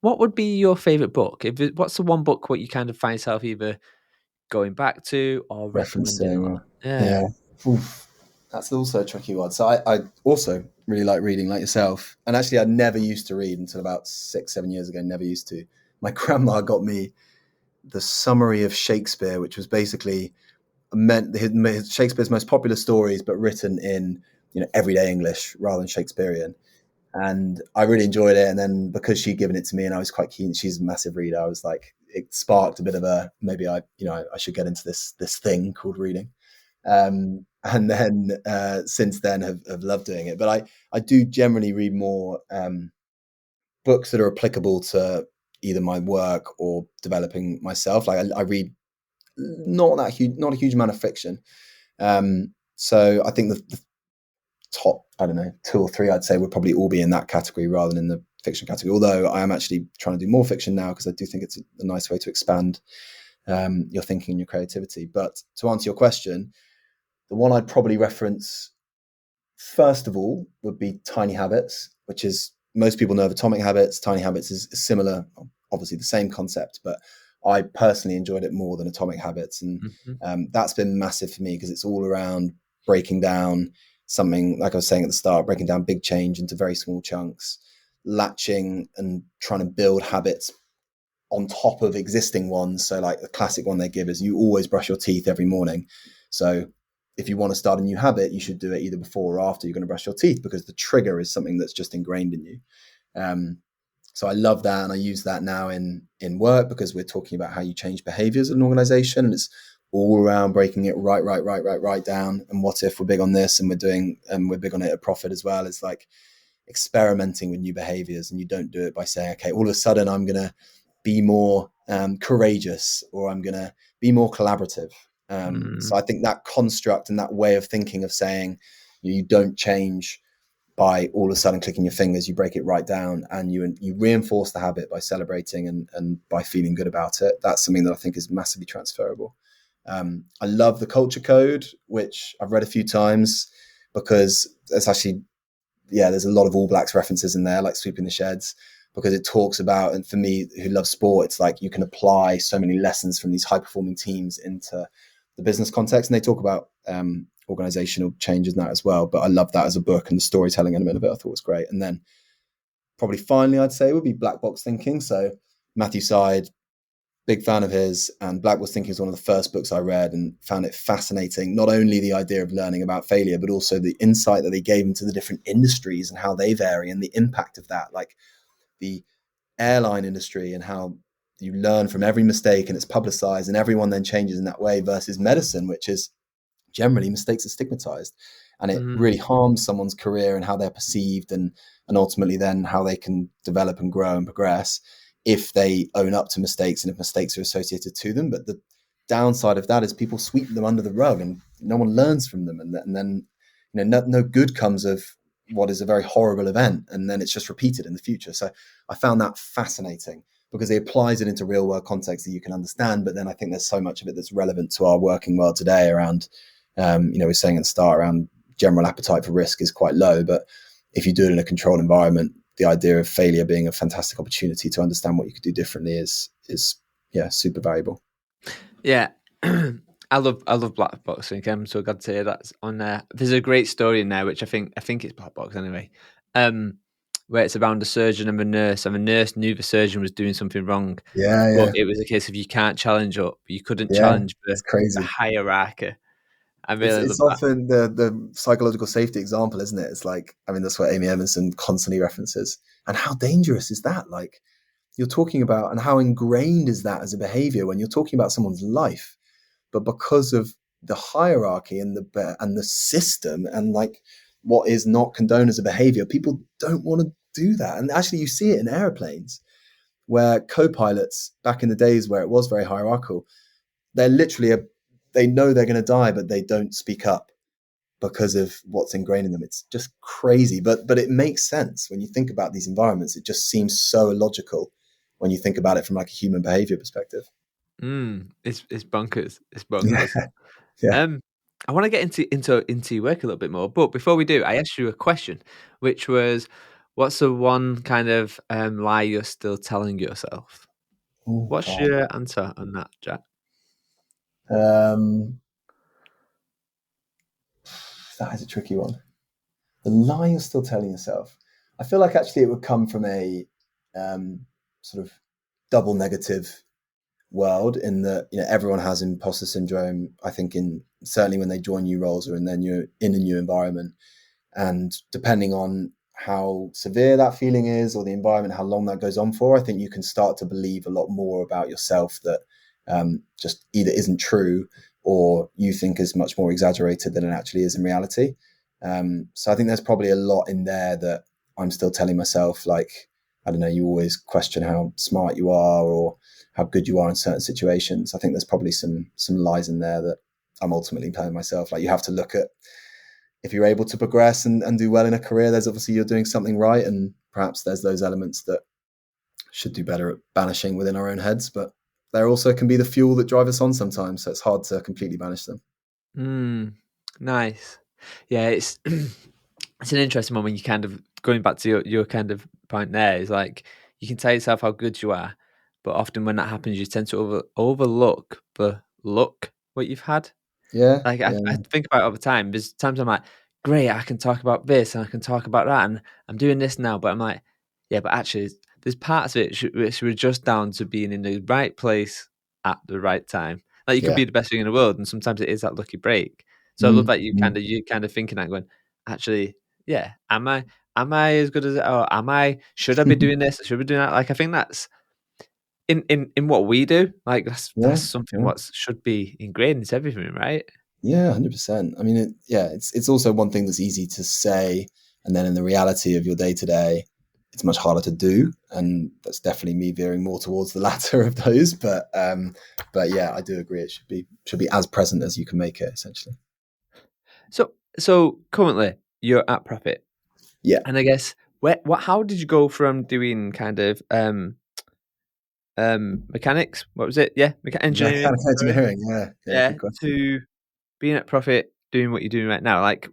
what would be your favorite book? What's the one book what you kind of find yourself either going back to or recommending? Referencing, Or, or yeah. yeah. Oof. That's also a tricky one. So I also really like reading, like yourself. And actually, I never used to read until about 6, 7 years ago. Never used to. My grandma got me the summary of Shakespeare, which was basically meant Shakespeare's most popular stories, but written in everyday English rather than Shakespearean. And I really enjoyed it. And then because she'd given it to me, and I was quite keen, she's a massive reader. I was like, it sparked a bit of a maybe I should get into this thing called reading. And then since then have loved doing it. But I do generally read more books that are applicable to either my work or developing myself. Like I read not a huge amount of fiction. So I think the top, I don't know, 2 or 3 I'd say would probably all be in that category rather than in the fiction category. Although I am actually trying to do more fiction now because I do think it's a nice way to expand your thinking and your creativity. But to answer your question, the one I'd probably reference first of all would be Tiny Habits, which is, most people know of Atomic Habits. Tiny Habits is similar, obviously the same concept, but I personally enjoyed it more than Atomic Habits. And Mm-hmm. that's been massive for me because it's all around breaking down something, like I was saying at the start, breaking down big change into very small chunks, latching and trying to build habits on top of existing ones. So like the classic one they give is you always brush your teeth every morning. So if you want to start a new habit, you should do it either before or after you're going to brush your teeth, because the trigger is something that's just ingrained in you. So I love that, and I use that now in work because we're talking about how you change behaviors in an organization, and it's all around breaking it right down. And what if we're big on this, and we're big on it at Profit as well. It's like experimenting with new behaviors, and you don't do it by saying, okay, all of a sudden I'm going to be more courageous, or I'm going to be more collaborative. So I think that construct and that way of thinking of saying you don't change by all of a sudden clicking your fingers, you break it right down, and you reinforce the habit by celebrating and by feeling good about it. That's something that I think is massively transferable. I love the Culture Code, which I've read a few times because it's actually, there's a lot of All Blacks references in there, like sweeping the sheds, because it talks about, and for me who love sport, it's like you can apply so many lessons from these high performing teams into the business context. And they talk about organizational changes in that as well. But I love that as a book, and the storytelling element of it I thought was great. And then probably finally I'd say would be Black Box Thinking. So Matthew Syed, big fan of his, and Black Box Thinking is one of the first books I read and found it fascinating. Not only the idea of learning about failure, but also the insight that they gave into the different industries and how they vary and the impact of that. Like the airline industry and how you learn from every mistake and it's publicized and everyone then changes in that way, versus medicine, which is generally mistakes are stigmatized, and it really harms someone's career and how they're perceived, and ultimately then how they can develop and grow and progress if they own up to mistakes and if mistakes are associated to them. But the downside of that is people sweep them under the rug and no one learns from them, and then no good comes of what is a very horrible event, and then it's just repeated in the future. So I found that fascinating because he applies it into real world context that you can understand. But then I think there's so much of it that's relevant to our working world today around, we're saying at the start around general appetite for risk is quite low. But if you do it in a controlled environment, the idea of failure being a fantastic opportunity to understand what you could do differently is super valuable. Yeah. I love Black Box Thinking. I'm so glad to hear that's on there. There's a great story in there, which I think it's Black Box anyway, where it's around a surgeon and a nurse, and the nurse knew the surgeon was doing something wrong, but it was a case of you can't challenge up, you couldn't challenge It's the crazy. hierarchy. I It's really love it's that. often the psychological safety example, isn't it? It's like, I mean, that's what Amy Emerson constantly references. And how dangerous is that? Like, you're talking about, and how ingrained is that as a behavior when you're talking about someone's life? But because of the hierarchy and the system and like what is not condoned as a behavior, people don't want to do that. And actually, you see it in airplanes where co-pilots back in the days where it was very hierarchical, they're literally they know they're going to die, but they don't speak up because of what's ingrained in them. It's just crazy, but it makes sense when you think about these environments. It just seems so illogical when you think about it from like a human behavior perspective. It's bonkers. It's Yeah, bonkers. yeah, Um, I want to get into your work a little bit more, but before we do, I asked you a question, which was, What's the one kind of lie you're still telling yourself? Oh What's God. your answer on that, Jack? Um, that is a tricky one. The lie you're still telling yourself. I feel like actually it would come from a sort of double negative world, in that, you know, everyone has imposter syndrome. I think in certainly when they join new roles or and then you're in a new environment, and depending on how severe that feeling is or the environment, how long that goes on for, I think you can start to believe a lot more about yourself that just either isn't true or you think is much more exaggerated than it actually is in reality. So I think there's probably a lot in there that I'm still telling myself, like, I don't know, you always question how smart you are or how good you are in certain situations. I think there's probably some lies in there that I'm ultimately telling myself. Like, you have to look at, if you're able to progress and do well in a career, there's obviously you're doing something right, and perhaps there's those elements that should do better at banishing within our own heads, but there also can be the fuel that drive us on sometimes, so it's hard to completely banish them. Nice. Yeah, it's it's an interesting one when you kind of going back to your kind of point there is like you can tell yourself how good you are, but often when that happens, you tend to overlook the luck what you've had. Yeah, Like I yeah, think about it all the time. There's times I'm like, great, I can talk about this and I can talk about that, and I'm doing this now. But I'm like, yeah, but actually, there's parts of it which were just down to being in the right place at the right time. Like you could yeah. be the best thing in the world, and sometimes it is that lucky break. So I love that Mm-hmm. you kind of thinking that going, actually, yeah, am I as good as or am I? Should I be doing this? Should I be doing that? Like I think that's in what we do. Like Yeah, that's something yeah. what should be ingrained into everything, right? Yeah, 100%. I mean, it's also one thing that's easy to say, and then in the reality of your day to day, it's much harder to do, and that's definitely me veering more towards the latter of those. But yeah, I do agree. It should be as present as you can make it, essentially. So currently you're at Profit, Yeah, and I guess how did you go from doing kind of mechanics? What was it? Yeah, engineering. mechanical Sorry. engineering. Yeah, yeah. Yeah, Good question. to being at Profit, doing what you're doing right now. Like,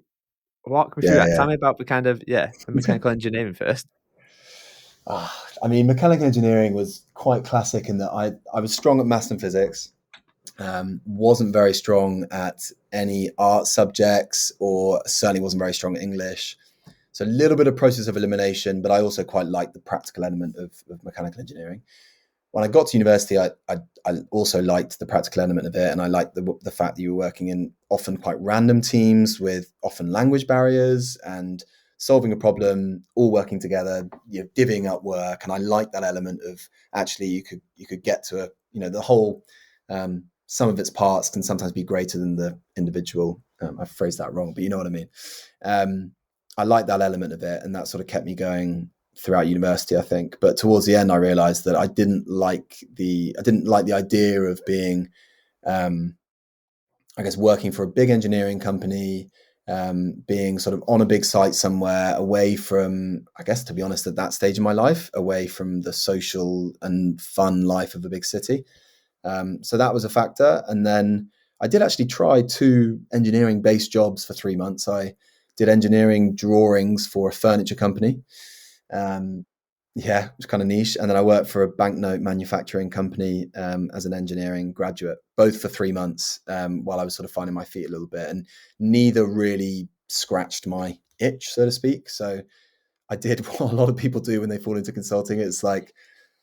walk me through Yeah, that. Tell yeah. me about the kind of the mechanical engineering first. I mean, mechanical engineering was quite classic in that I was strong at maths and physics. Wasn't very strong at any art subjects, or certainly wasn't very strong at English. So a little bit of process of elimination, but I also quite liked the practical element of mechanical engineering. When I got to university, I also liked the practical element of it, and I liked the fact that you were working in often quite random teams with often language barriers and solving a problem, all working together, divvying up work, and I liked that element of actually you could get to the whole. Some of its parts can sometimes be greater than the individual. I've phrased that wrong, but you know what I mean. Um, I like that element of it, and that sort of kept me going throughout university, I think. But towards the end, I realised that I didn't like the idea of being, I guess, working for a big engineering company, being sort of on a big site somewhere, away from, I guess, to be honest, at that stage in my life, away from the social and fun life of a big city. So that was a factor. And then I did actually try 2 engineering-based jobs for 3 months. I did engineering drawings for a furniture company. Um, yeah, it was kind of niche. And then I worked for a banknote manufacturing company as an engineering graduate, both for 3 months, while I was sort of finding my feet a little bit. And neither really scratched my itch, so to speak. So I did what a lot of people do when they fall into consulting. It's like,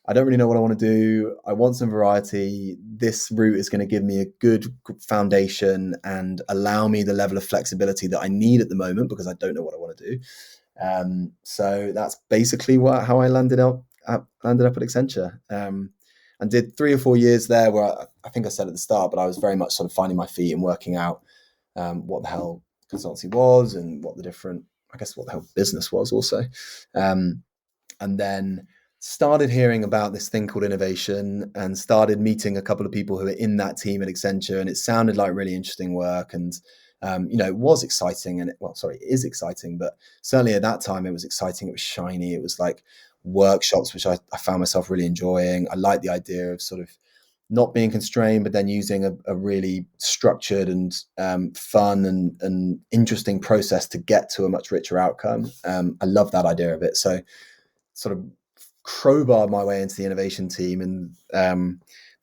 I don't really know what I want to do. I want some variety. This route is going to give me a good foundation and allow me the level of flexibility that I need at the moment, because I don't know what I want to do. So that's basically how I landed up at Accenture, and did 3 or 4 years there, where I think I said at the start, but I was very much sort of finding my feet and working out what the hell consultancy was and what the hell business was also. Um, and then started hearing about this thing called innovation, and started meeting a couple of people who were in that team at Accenture, and it sounded like really interesting work. And it was exciting, and it is exciting, but certainly at that time it was exciting. It was shiny. It was like workshops, which I found myself really enjoying. I liked the idea of sort of not being constrained, but then using a really structured and fun and interesting process to get to a much richer outcome. I love that idea of it. So sort of crowbarred my way into the innovation team, and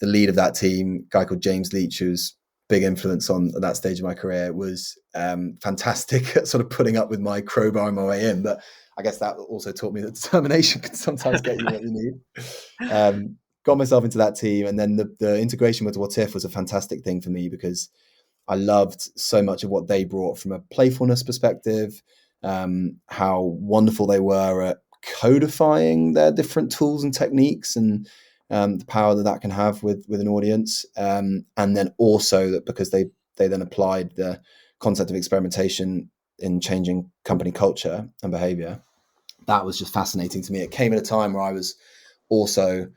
the lead of that team, a guy called James Leach, who's big influence on at that stage of my career, was fantastic at sort of putting up with my crowbar my way in. But I guess that also taught me that determination can sometimes get you what you need. Got myself into that team, and then the integration with What If was a fantastic thing for me because I loved so much of what they brought from a playfulness perspective, how wonderful they were at codifying their different tools and techniques, and the power that can have with an audience, and then also that because they then applied the concept of experimentation in changing company culture and behavior. That was just fascinating to me. It came at a time where I was also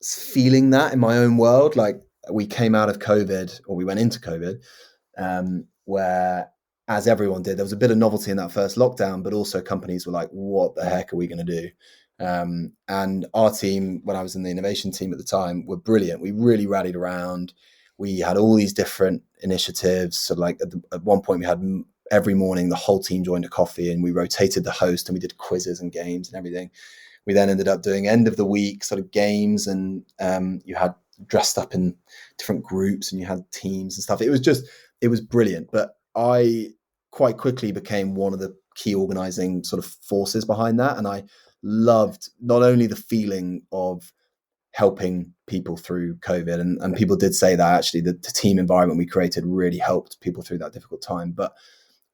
feeling that in my own world. Like, we came out of COVID, or we went into COVID, where, as everyone did, there was a bit of novelty in that first lockdown, but also companies were like, what the heck are we going to do? And our team, when I was in the innovation team at the time, were brilliant. We really rallied around. We had all these different initiatives. So like at one point we had every morning, the whole team joined a coffee, and we rotated the host, and we did quizzes and games and everything. We then ended up doing end of the week sort of games, and you had dressed up in different groups, and you had teams and stuff. It was brilliant. But I quite quickly became one of the key organizing sort of forces behind that. And I loved not only the feeling of helping people through COVID, and people did say that actually the team environment we created really helped people through that difficult time, but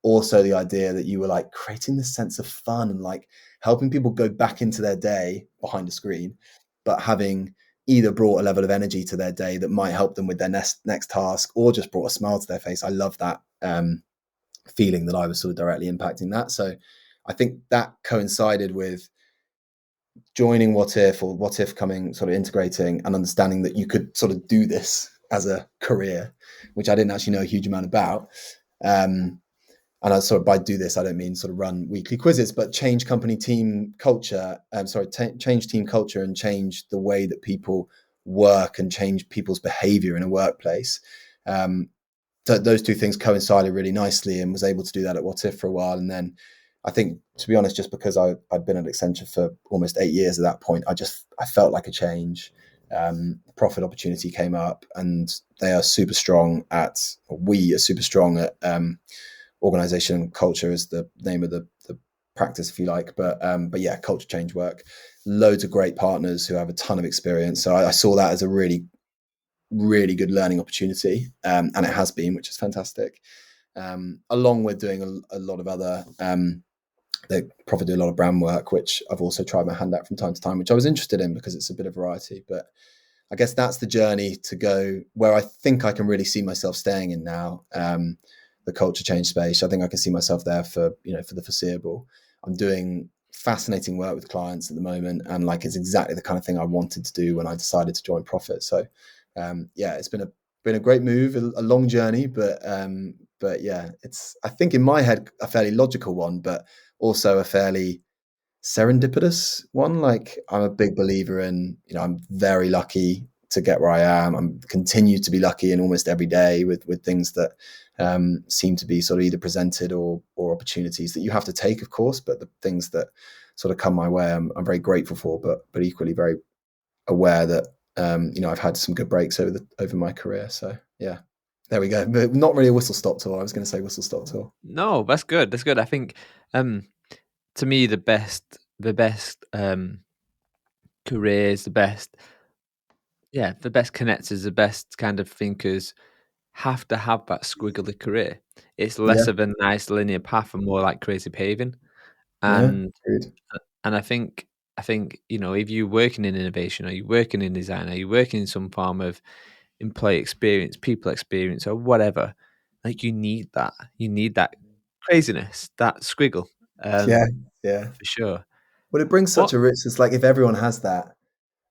also the idea that you were like creating this sense of fun and like helping people go back into their day behind a screen, but having either brought a level of energy to their day that might help them with their next task, or just brought a smile to their face. I love that feeling that I was sort of directly impacting that. So I think that coincided with joining What If, or What If coming, sort of integrating and understanding that you could sort of do this as a career, which I didn't actually know a huge amount about. And I sort of, by do this, I don't mean sort of run weekly quizzes, but change company team culture. Change team culture and change the way that people work and change people's behavior in a workplace. So those two things coincided really nicely, and was able to do that at What If for a while. And then I think, to be honest, just because I'd been at Accenture for almost 8 years at that point, I felt like a change. Profit opportunity came up, and we are super strong at organization culture is the name of the practice, if you like. But yeah, culture change work. Loads of great partners who have a ton of experience. So I saw that as a really, really good learning opportunity, and it has been, which is fantastic. Along with doing a lot of other, they probably do a lot of brand work, which I've also tried my hand at from time to time, which I was interested in because it's a bit of variety. But I guess that's the journey to go where I think I can really see myself staying in now. The culture change space. I think I can see myself there for the foreseeable. I'm doing fascinating work with clients at the moment, and like it's exactly the kind of thing I wanted to do when I decided to join Profit. So yeah, it's been a great move, a long journey, but yeah, it's, I think in my head, a fairly logical one, but also a fairly serendipitous one. Like, I'm a big believer in, I'm very lucky to get where I am. I'm continue to be lucky in almost every day with things that seem to be sort of either presented or opportunities that you have to take, of course, but the things that sort of come my way, I'm very grateful for, but equally very aware that I've had some good breaks over my career. So yeah, there we go. But not really a whistle stop tour. I was going to say whistle stop tour. No, that's good. That's good. I think to me the best careers, the best connectors, the best kind of thinkers have to have that squiggly career. It's Yeah. less of a nice linear path and more like crazy paving. Yeah. And Good. I think if you're working in innovation, or you're working in design, or you're working in some form of employee experience, people experience, or whatever, like you need that. You need that craziness, that squiggle, Yeah. Yeah. for sure. Well, it brings What? such a rich. It's like if everyone has that.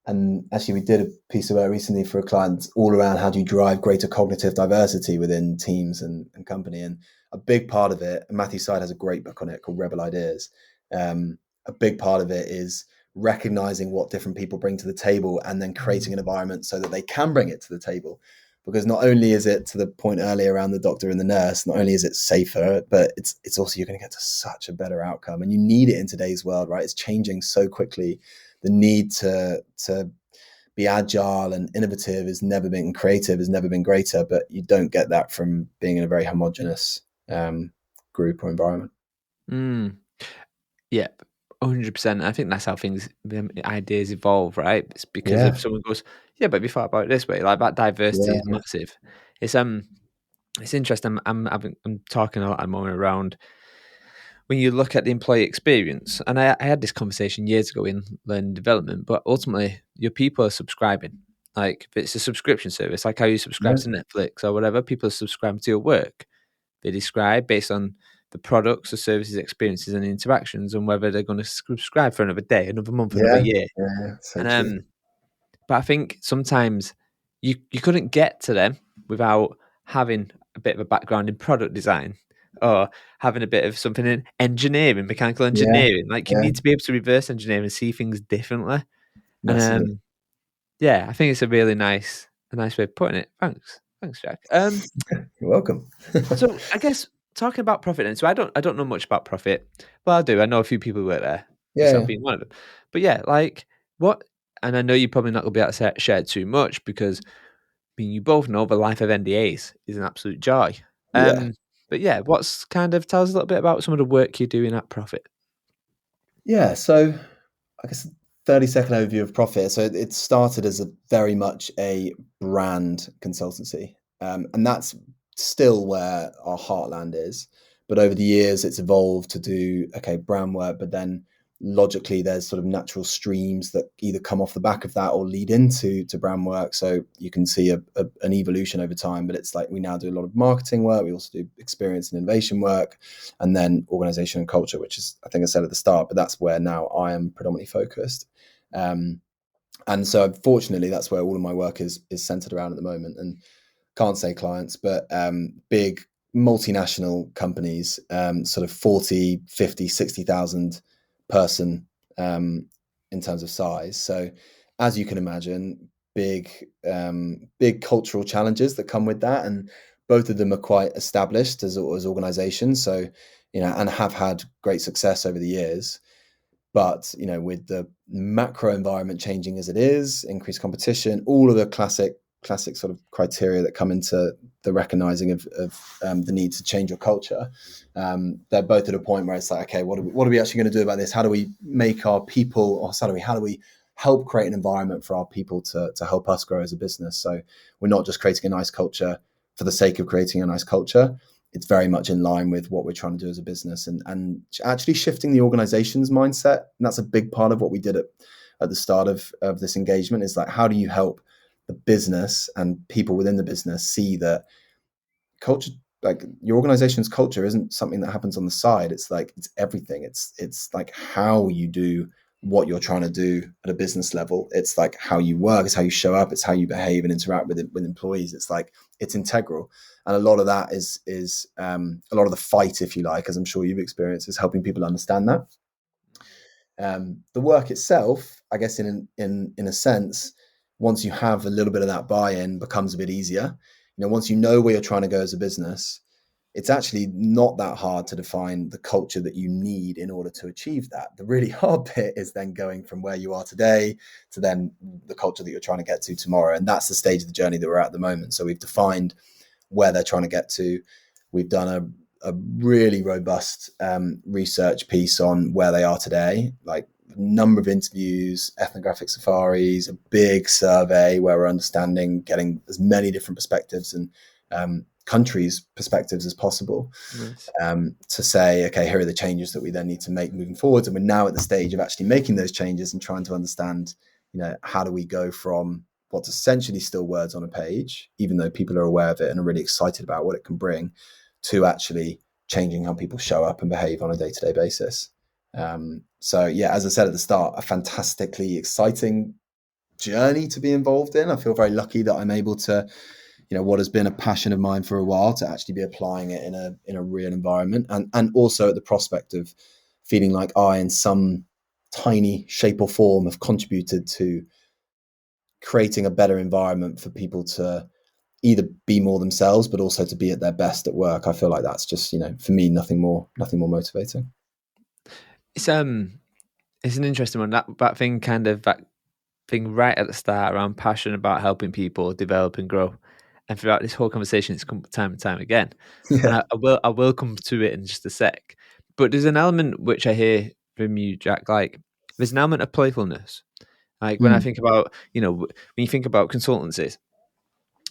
And actually, we did a piece of work recently for a client all around how do you drive greater cognitive diversity within teams and company. And a big part of it, and Matthew Side has a great book on it called Rebel Ideas. A big part of it is recognizing what different people bring to the table and then creating an environment so that they can bring it to the table. Because not only is it, to the point earlier around the doctor and the nurse, not only is it safer, but it's also, you're going to get to such a better outcome. And you need it in today's world, right? It's changing so quickly. The need to be agile and innovative has never been, creative has never been greater, but you don't get that from being in a very homogenous group or environment. Yeah, 100%. I think that's how ideas evolve, right? It's because Yeah. if someone goes, yeah, but if you thought about it this way, like that diversity is Yeah. massive. It's interesting. I'm talking a lot at the moment around when you look at the employee experience, and I had this conversation years ago in learning development, but ultimately your people are subscribing. Like if it's a subscription service, like how you subscribe Yeah. to Netflix or whatever, people are subscribing to your work. They describe based on the products, the services, experiences, and interactions, and whether they're going to subscribe for another day, another month, another Yeah. year. Yeah. So And true. but I think sometimes you couldn't get to them without having a bit of a background in product design or having a bit of something in engineering, mechanical Yeah. engineering. Like you Yeah. need to be able to reverse engineer and see things differently. And Massively. yeah, I think it's a nice way of putting it. Thanks, Jack. You're welcome. So I guess talking about profit then. So I don't know much about profit. Well, I do. I know a few people who work there, Yeah. yourself Yeah. being one of them. But yeah, like what? And I know you're probably not going to be able to share too much because I mean you both know the life of NDAs is an absolute joy. Yeah. But yeah, what's kind of tell us a little bit about some of the work you're doing at Profit. Yeah. So I guess 30-second overview of Profit. So it started as a very much a brand consultancy, and that's still where our heartland is. But over the years, it's evolved to do brand work, but then logically, there's sort of natural streams that either come off the back of that or lead into brand work. So you can see an evolution over time. But it's like we now do a lot of marketing work. We also do experience and innovation work, and then organization and culture, which is, I think I said at the start, but that's where now I am predominantly focused. And so fortunately, that's where all of my work is centered around at the moment. And can't say clients, but big multinational companies, sort of 40, 50, 60,000 person in terms of size. So as you can imagine, big cultural challenges that come with that. And both of them are quite established as organizations. So, and have had great success over the years. But with the macro environment changing as it is, increased competition, all of the classic sort of criteria that come into the recognizing of the need to change your culture, they're both at a point where it's like, okay, what are we actually going to do about this? How do we make our people, or how do we help create an environment for our people to help us grow as a business? So we're not just creating a nice culture for the sake of creating a nice culture. It's very much in line with what we're trying to do as a business, and actually shifting the organization's mindset. And that's a big part of what we did at the start of this engagement, is like, how do you help the business and people within the business see that culture, like your organization's culture, isn't something that happens on the side. It's like, it's everything. It's like how you do what you're trying to do at a business level. It's like how you work, it's how you show up, it's how you behave and interact with employees. It's like, it's integral. And a lot of that is a lot of the fight, if you like, as I'm sure you've experienced, is helping people understand that. The work itself, I guess, in a sense, once you have a little bit of that buy-in, becomes a bit easier. Once you know where you're trying to go as a business, it's actually not that hard to define the culture that you need in order to achieve that. The really hard bit is then going from where you are today to then the culture that you're trying to get to tomorrow. And that's the stage of the journey that we're at the moment. So we've defined where they're trying to get to. We've done a really robust research piece on where they are today, like a number of interviews, ethnographic safaris, a big survey where we're getting as many different perspectives and countries' perspectives as possible. Nice. To say, okay, here are the changes that we then need to make moving forwards. And we're now at the stage of actually making those changes and trying to understand, how do we go from what's essentially still words on a page, even though people are aware of it and are really excited about what it can bring, to actually changing how people show up and behave on a day-to-day basis. So yeah, as I said at the start, a fantastically exciting journey to be involved in. I feel very lucky that I'm able to, what has been a passion of mine for a while, to actually be applying it in a real environment, and also at the prospect of feeling like I, in some tiny shape or form have contributed to creating a better environment for people to either be more themselves, but also to be at their best at work. I feel like that's just, for me, nothing more motivating. It's an interesting one. That thing right at the start around passion about helping people develop and grow, and throughout this whole conversation, it's come time and time again. And Yeah. I will come to it in just a sec. But there's an element which I hear from you, Jack. Like there's an element of playfulness. Like when I Mm. think about, when you think about consultancies,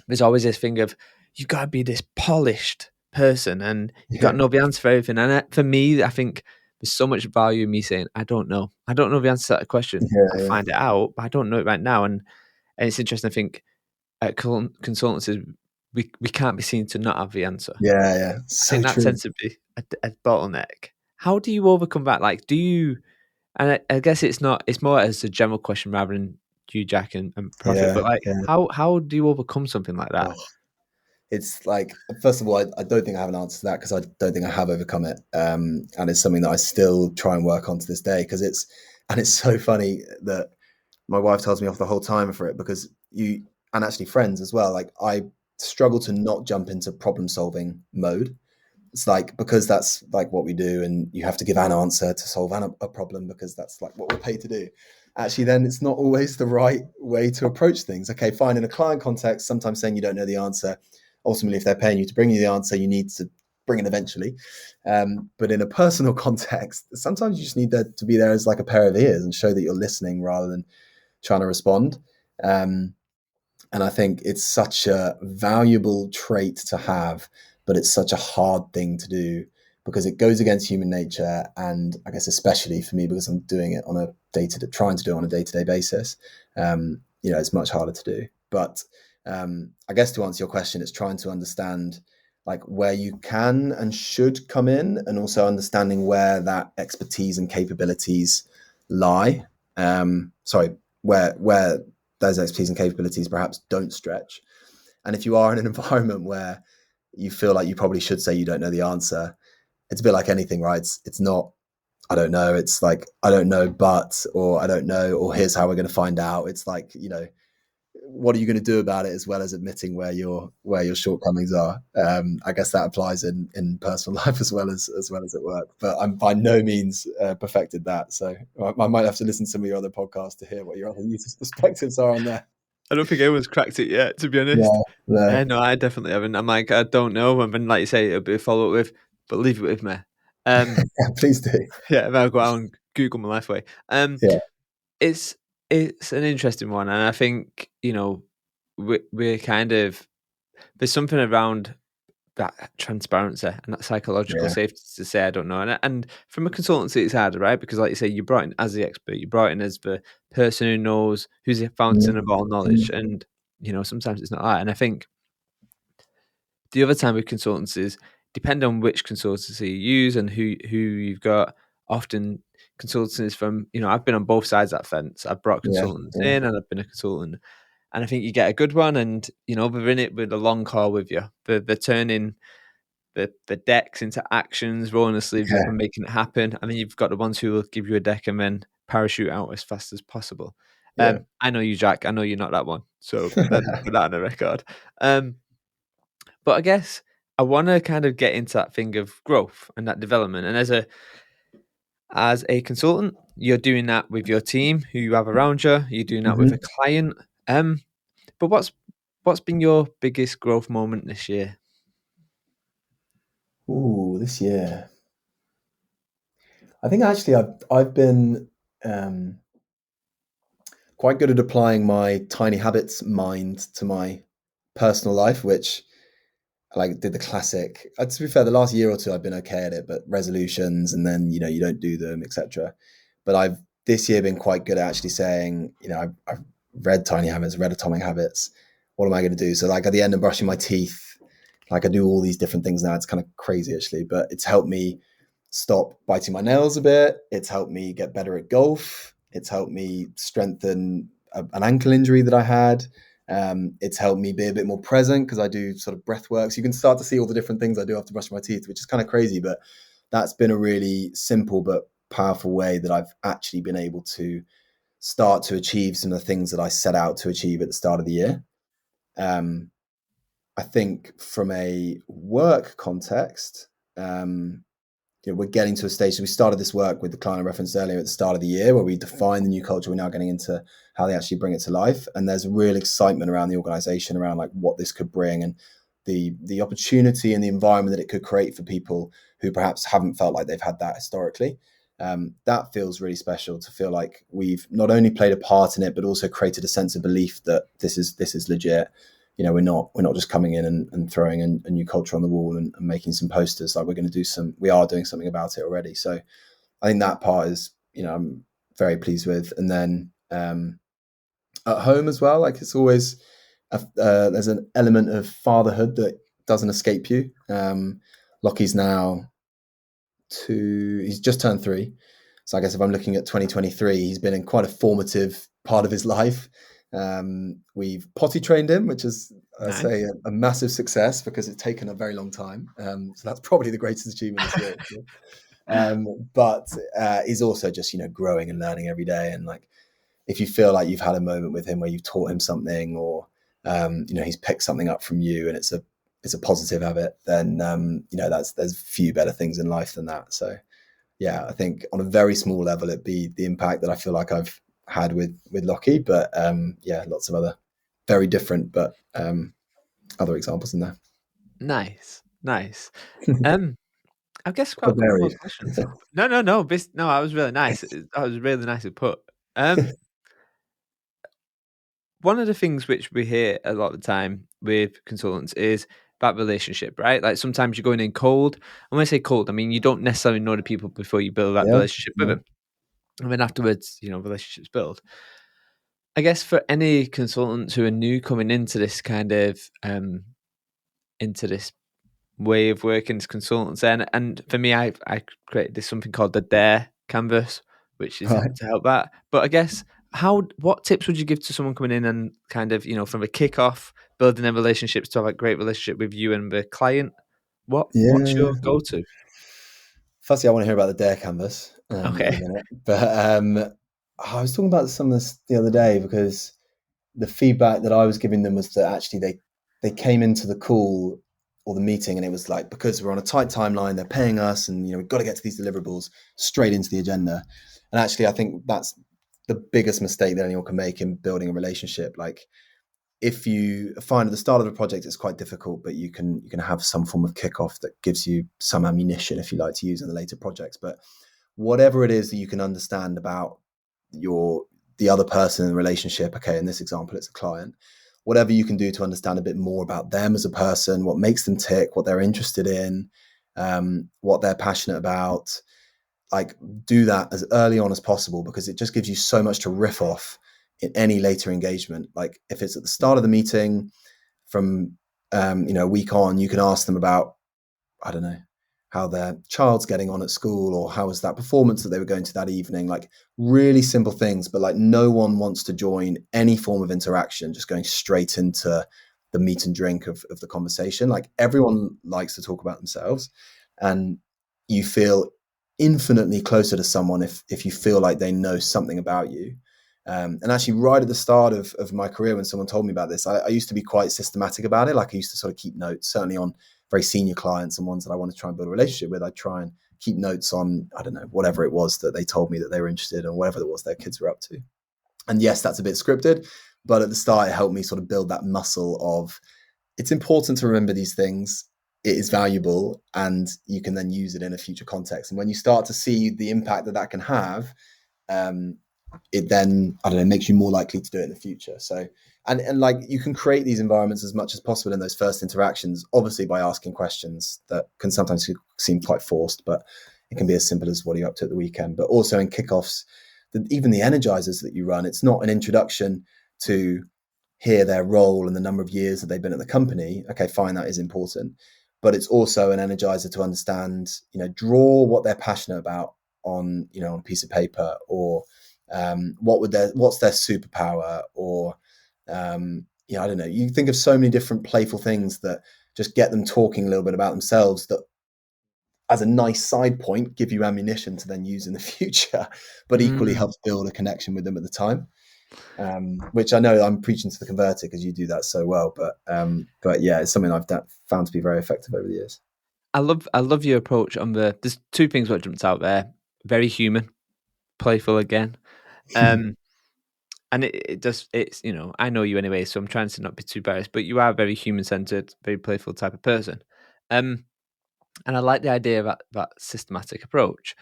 there's always this thing of you've got to be this polished person and you've got to Yeah. know the answer for everything. And for me, I think there's so much value in me saying, I don't know. I don't know the answer to that question. Yeah. I'll Yeah. find it out, but I don't know it right now. And it's interesting. I think at consultancies, we can't be seen to not have the answer. Yeah. Yeah. I think So that true. tends to be a bottleneck. How do you overcome that? Like, do you? And I guess it's more as a general question rather than you, Jack, and Profit. Yeah. But like, Yeah. how do you overcome something like that? Oh, it's like, first of all, I don't think I have an answer to that because I don't think I have overcome it. And it's something that I still try and work on to this day because it's so funny that my wife tells me off the whole time for it because and actually friends as well, like I struggle to not jump into problem solving mode. It's like, because that's like what we do and you have to give an answer to solve a problem because that's like what we're paid to do. Actually, then it's not always the right way to approach things. Okay, fine. In a client context, sometimes saying you don't know the answer, ultimately, if they're paying you to bring you the answer, you need to bring it eventually. But in a personal context, sometimes you just need to be there as like a pair of ears and show that you're listening rather than trying to respond. And I think it's such a valuable trait to have, but it's such a hard thing to do because it goes against human nature. And I guess especially for me, because I'm doing it on a trying to do it on a day-to-day basis, it's much harder to do. But I guess to answer your question, it's trying to understand like where you can and should come in, and also understanding where that expertise and capabilities lie. Where those expertise and capabilities perhaps don't stretch. And if you are in an environment where you feel like you probably should say you don't know the answer, it's a bit like anything, right? It's not, I don't know. It's like, I don't know, or I don't know, or here's how we're going to find out. It's like, what are you going to do about it, as well as admitting where your shortcomings are. I guess that applies in personal life as well as at work. But I'm by no means perfected that, so I might have to listen to some of your other podcasts to hear what your other users' perspectives are on that. I don't think anyone's cracked it yet, to be honest. Yeah, no. No, I definitely haven't. I'm like, I don't know. And then, like you say, it'll be a follow up with, but leave it with me. Yeah, please do. Yeah, I'll go out and Google my life way. Yeah, It's an interesting one, and I think we're kind of there's something around that transparency and that psychological yeah, safety to say I don't know. And from a consultancy, it's harder, right? Because like you say, you brought in as the expert, you brought in as the person who knows, who's the fountain of all knowledge, and sometimes it's not that. And I think the other time with consultancies, depend on which consultancy you use and who you've got. Often consultancies from, I've been on both sides of that fence. I've brought yeah, consultants yeah, in and I've been a consultant. And I think you get a good one and, they're in it with a long call with you. They're turning the decks into actions, rolling the sleeves up yeah, and making it happen. And then you've got the ones who will give you a deck and then parachute out as fast as possible. yeah. I know you, Jack. I know you're not that one. So let's put that on the record. But I guess I want to kind of get into that thing of growth and that development. And as a consultant, you're doing that with your team who you have around you. You're doing that with a Hmm. client. But what's been your biggest growth moment this year? Ooh, this year. I think actually I've been um, quite good at applying my tiny habits mind to my personal life, which I like did the classic. To be fair, the last year or two I've been okay at it, but resolutions and then you don't do them, etc. But I've this year been quite good at actually saying, I've read Tiny Habits, read Atomic Habits. What am I going to do? So like at the end of brushing my teeth, like I do all these different things now. It's kind of crazy actually, but it's helped me stop biting my nails a bit. It's helped me get better at golf. It's helped me strengthen an ankle injury that I had. It's helped me be a bit more present because I do sort of breath work. So you can start to see all the different things I do after brushing my teeth, which is kind of crazy, but that's been a really simple but powerful way that I've actually been able to start to achieve some of the things that I set out to achieve at the start of the year. I think from a work context, we're getting to a stage. So we started this work with the client I referenced earlier at the start of the year, where we define the new culture. We're now getting into how they actually bring it to life, and there's real excitement around the organization around like what this could bring and the opportunity and the environment that it could create for people who perhaps haven't felt like they've had that historically. That feels really special, to feel like we've not only played a part in it, but also created a sense of belief that this is legit. We're not just coming in and throwing a new culture on the wall and making some posters. Like, we are doing something about it already. So I think that part is, I'm very pleased with. And then at home as well, like, it's always there's an element of fatherhood that doesn't escape you. Lockie's now he's just turned 3. So I guess if I'm looking at 2023, he's been in quite a formative part of his life. We've potty trained him, which is, nice. I say, a massive success, because it's taken a very long time. So that's probably the greatest achievement this year. But he's also just, growing and learning every day. And like, if you feel like you've had a moment with him where you've taught him something, or he's picked something up from you, and it's a positive habit, then there's few better things in life than that. So yeah, I think on a very small level, it'd be the impact that I feel like I've had with Lockie, but lots of other very different but other examples in there. Nice. I guess quite a couple more varied. questions. No, that was really nice. That was really nicely put. One of the things which we hear a lot of the time with consultants is that relationship, right? Like, sometimes you're going in cold. And when I say cold, I mean you don't necessarily know the people before you build that relationship with them. And then afterwards, relationships build. I guess for any consultants who are new coming into this kind of into this way of working as consultants, and for me, I created this something called the Dare Canvas, which is to help that. But I guess, what tips would you give to someone coming in and kind of, from a kickoff, building their relationships to have a great relationship with you and the client? What's your go-to? Firstly, I want to hear about the Dare Canvas in a minute. But I was talking about some of this the other day, because the feedback that I was giving them was that actually they came into the call or the meeting, and it was like, because we're on a tight timeline, they're paying us, and we've got to get to these deliverables, straight into the agenda. And actually, I think that's the biggest mistake that anyone can make in building a relationship. Like, if you find at the start of the project it's quite difficult, but you can have some form of kickoff that gives you some ammunition, if you like, to use in the later projects. But whatever it is that you can understand about the other person in the relationship, okay, in this example it's a client, whatever you can do to understand a bit more about them as a person, what makes them tick, what they're interested in, what they're passionate about, like, do that as early on as possible, because it just gives you so much to riff off in any later engagement. Like, if it's at the start of the meeting, from a week on, you can ask them about, I don't know, how their child's getting on at school, or how was that performance that they were going to that evening. Like, really simple things, but like, no one wants to join any form of interaction just going straight into the meat and drink of the conversation. Like, everyone likes to talk about themselves, and you feel infinitely closer to someone if you feel like they know something about you. And actually, right at the start of my career, when someone told me about this, I used to be quite systematic about it. Like, I used to sort of keep notes, certainly on very senior clients and ones that I want to try and build a relationship with. I try and keep notes on, I don't know, whatever it was that they told me that they were interested in, whatever it was their kids were up to. And yes, that's a bit scripted, but at the start, it helped me sort of build that muscle of, it's important to remember these things. It is valuable, and you can then use it in a future context. And when you start to see the impact that can have, it then, I don't know, makes you more likely to do it in the future. So, and like, you can create these environments as much as possible in those first interactions, obviously by asking questions that can sometimes seem quite forced, but it can be as simple as, what are you up to at the weekend? But also in kickoffs, even the energizers that you run, it's not an introduction to hear their role and the number of years that they've been at the company. Okay, fine, that is important. But it's also an energizer to understand, draw what they're passionate about on a piece of paper, or what's their superpower, or I don't know. You think of so many different playful things that just get them talking a little bit about themselves, that as a nice side point, give you ammunition to then use in the future, but equally helps build a connection with them at the time. Which I know I'm preaching to the converted because you do that so well, but yeah, it's something I've found to be very effective over the years. I love your approach on there's two things that jumped out there. Very human, playful again. And it's, I know you anyway, so I'm trying to not be too biased, but you are a very human centered, very playful type of person. And I like the idea of that systematic approach.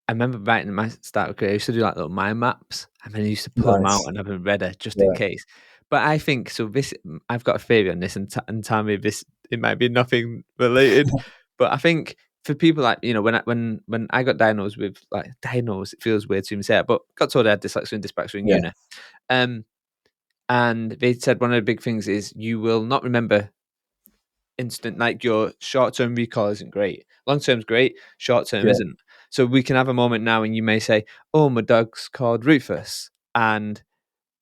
I remember writing in my start of career, I used to do like little mind maps, and then I used to pull them out Nice. and have them ready just in Yeah. case. But I think so. I've got a theory on this, and tell me this. It might be nothing related, but I think for people like when I got diagnosed with diagnosed, it feels weird to even say it, but got told I had dyslexia and dyspraxia in Yeah. uni. And they said one of the big things is you will not remember instant, like your short term recall isn't great. Long term's great, short term Yeah. isn't. So we can have a moment now and you may say, "Oh, my dog's called Rufus," and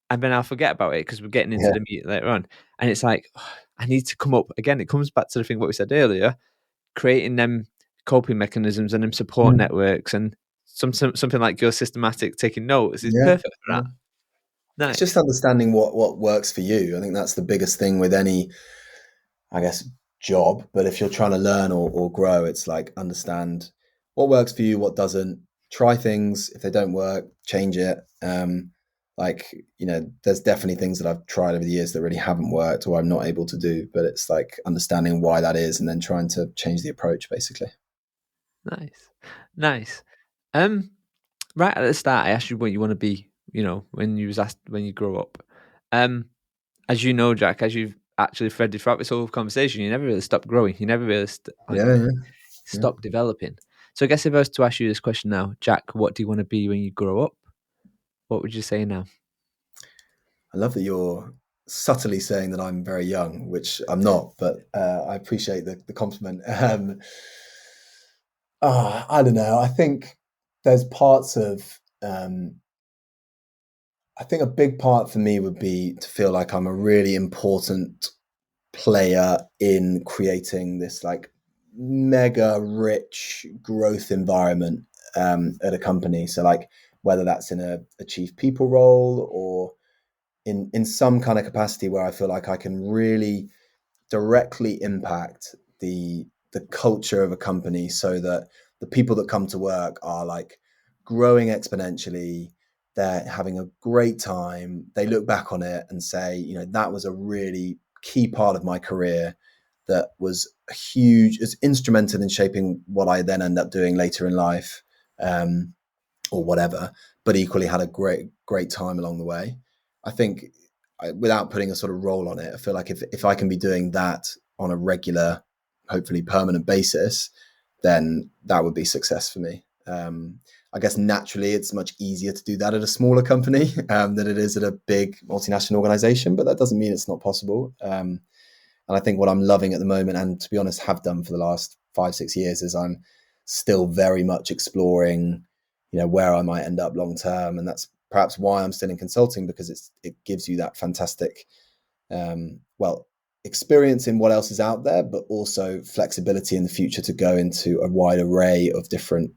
then I'll forget about it because we're getting into Yeah. the meat later on. And it's like, I need to come up again. It comes back to the thing what we said earlier, creating them coping mechanisms and them support networks, and something like your systematic taking notes is Yeah. perfect for Yeah. that. It's just Nice. understanding what works for you. I think that's the biggest thing with any, I guess, job. But if you're trying to learn or grow, it's like understand what works for you, what doesn't. Try things. If they don't work, change it. Like, there's definitely things that I've tried over the years that really haven't worked or I'm not able to do. But it's like understanding why that is and then trying to change the approach, basically. Nice. Nice. Right at the start, I asked you what you want to be, when you was asked when you grow up. As you know, Jack, as you've actually threaded throughout this whole conversation, you never really stop growing. You never really Yeah, yeah, yeah. stop developing. So I guess if I was to ask you this question now, Jack, what do you want to be when you grow up? What would you say now? I love that you're subtly saying that I'm very young, which I'm not, but I appreciate the compliment. I don't know. I think there's parts of, I think a big part for me would be to feel like I'm a really important player in creating this like mega rich growth environment at a company. So like whether that's in a chief people role or in some kind of capacity where I feel like I can really directly impact the culture of a company so that the people that come to work are like growing exponentially. They're having a great time. They look back on it and say, that was a really key part of my career that was is instrumental in shaping what I then end up doing later in life, or whatever, but equally had a great time along the way. I think without putting a sort of role on it, I feel like if I can be doing that on a regular, hopefully permanent basis, then that would be success for me. I guess naturally it's much easier to do that at a smaller company than it is at a big multinational organization, but that doesn't mean it's not possible. And I think what I'm loving at the moment, and to be honest, have done for the last 5-6 years, is I'm still very much exploring, where I might end up long term, and that's perhaps why I'm still in consulting, because it gives you that fantastic, experience in what else is out there, but also flexibility in the future to go into a wide array of different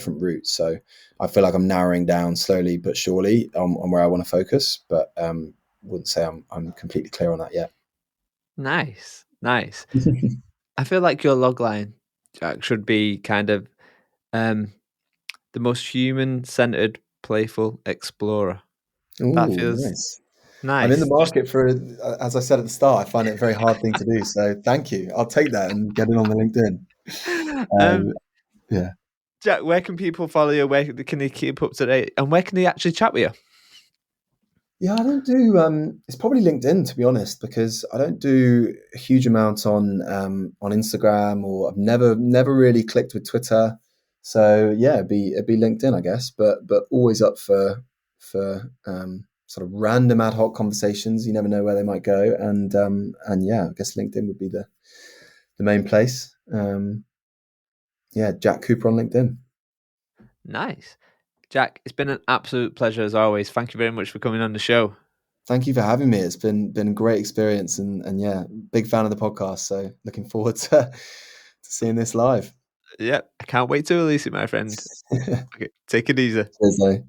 routes. So I feel like I'm narrowing down slowly but surely on where I want to focus, but wouldn't say I'm completely clear on that yet. Nice, nice. I feel like your logline, Jack, should be kind of um, the most human-centered, playful explorer. That Ooh, feels nice. I'm in the nice. Just market for, as I said at the start, I find it a very hard thing to do. So thank you. I'll take that and get it on the LinkedIn. um, Yeah. Jack, where can people follow you? Where can they keep up to date? And where can they actually chat with you? Yeah, I don't do. It's probably LinkedIn, to be honest, because I don't do a huge amount on Instagram, or I've never really clicked with Twitter. So yeah, it'd be LinkedIn, I guess. But always up for sort of random ad hoc conversations. You never know where they might go, and yeah, I guess LinkedIn would be the main place. Yeah, Jack Cooper on LinkedIn. Nice. Jack, it's been an absolute pleasure as always. Thank you very much for coming on the show. Thank you for having me. It's been a great experience, and yeah, big fan of the podcast. So looking forward to seeing this live. Yep, I can't wait to release it, my friend. Okay, take it easy. Cheers, though.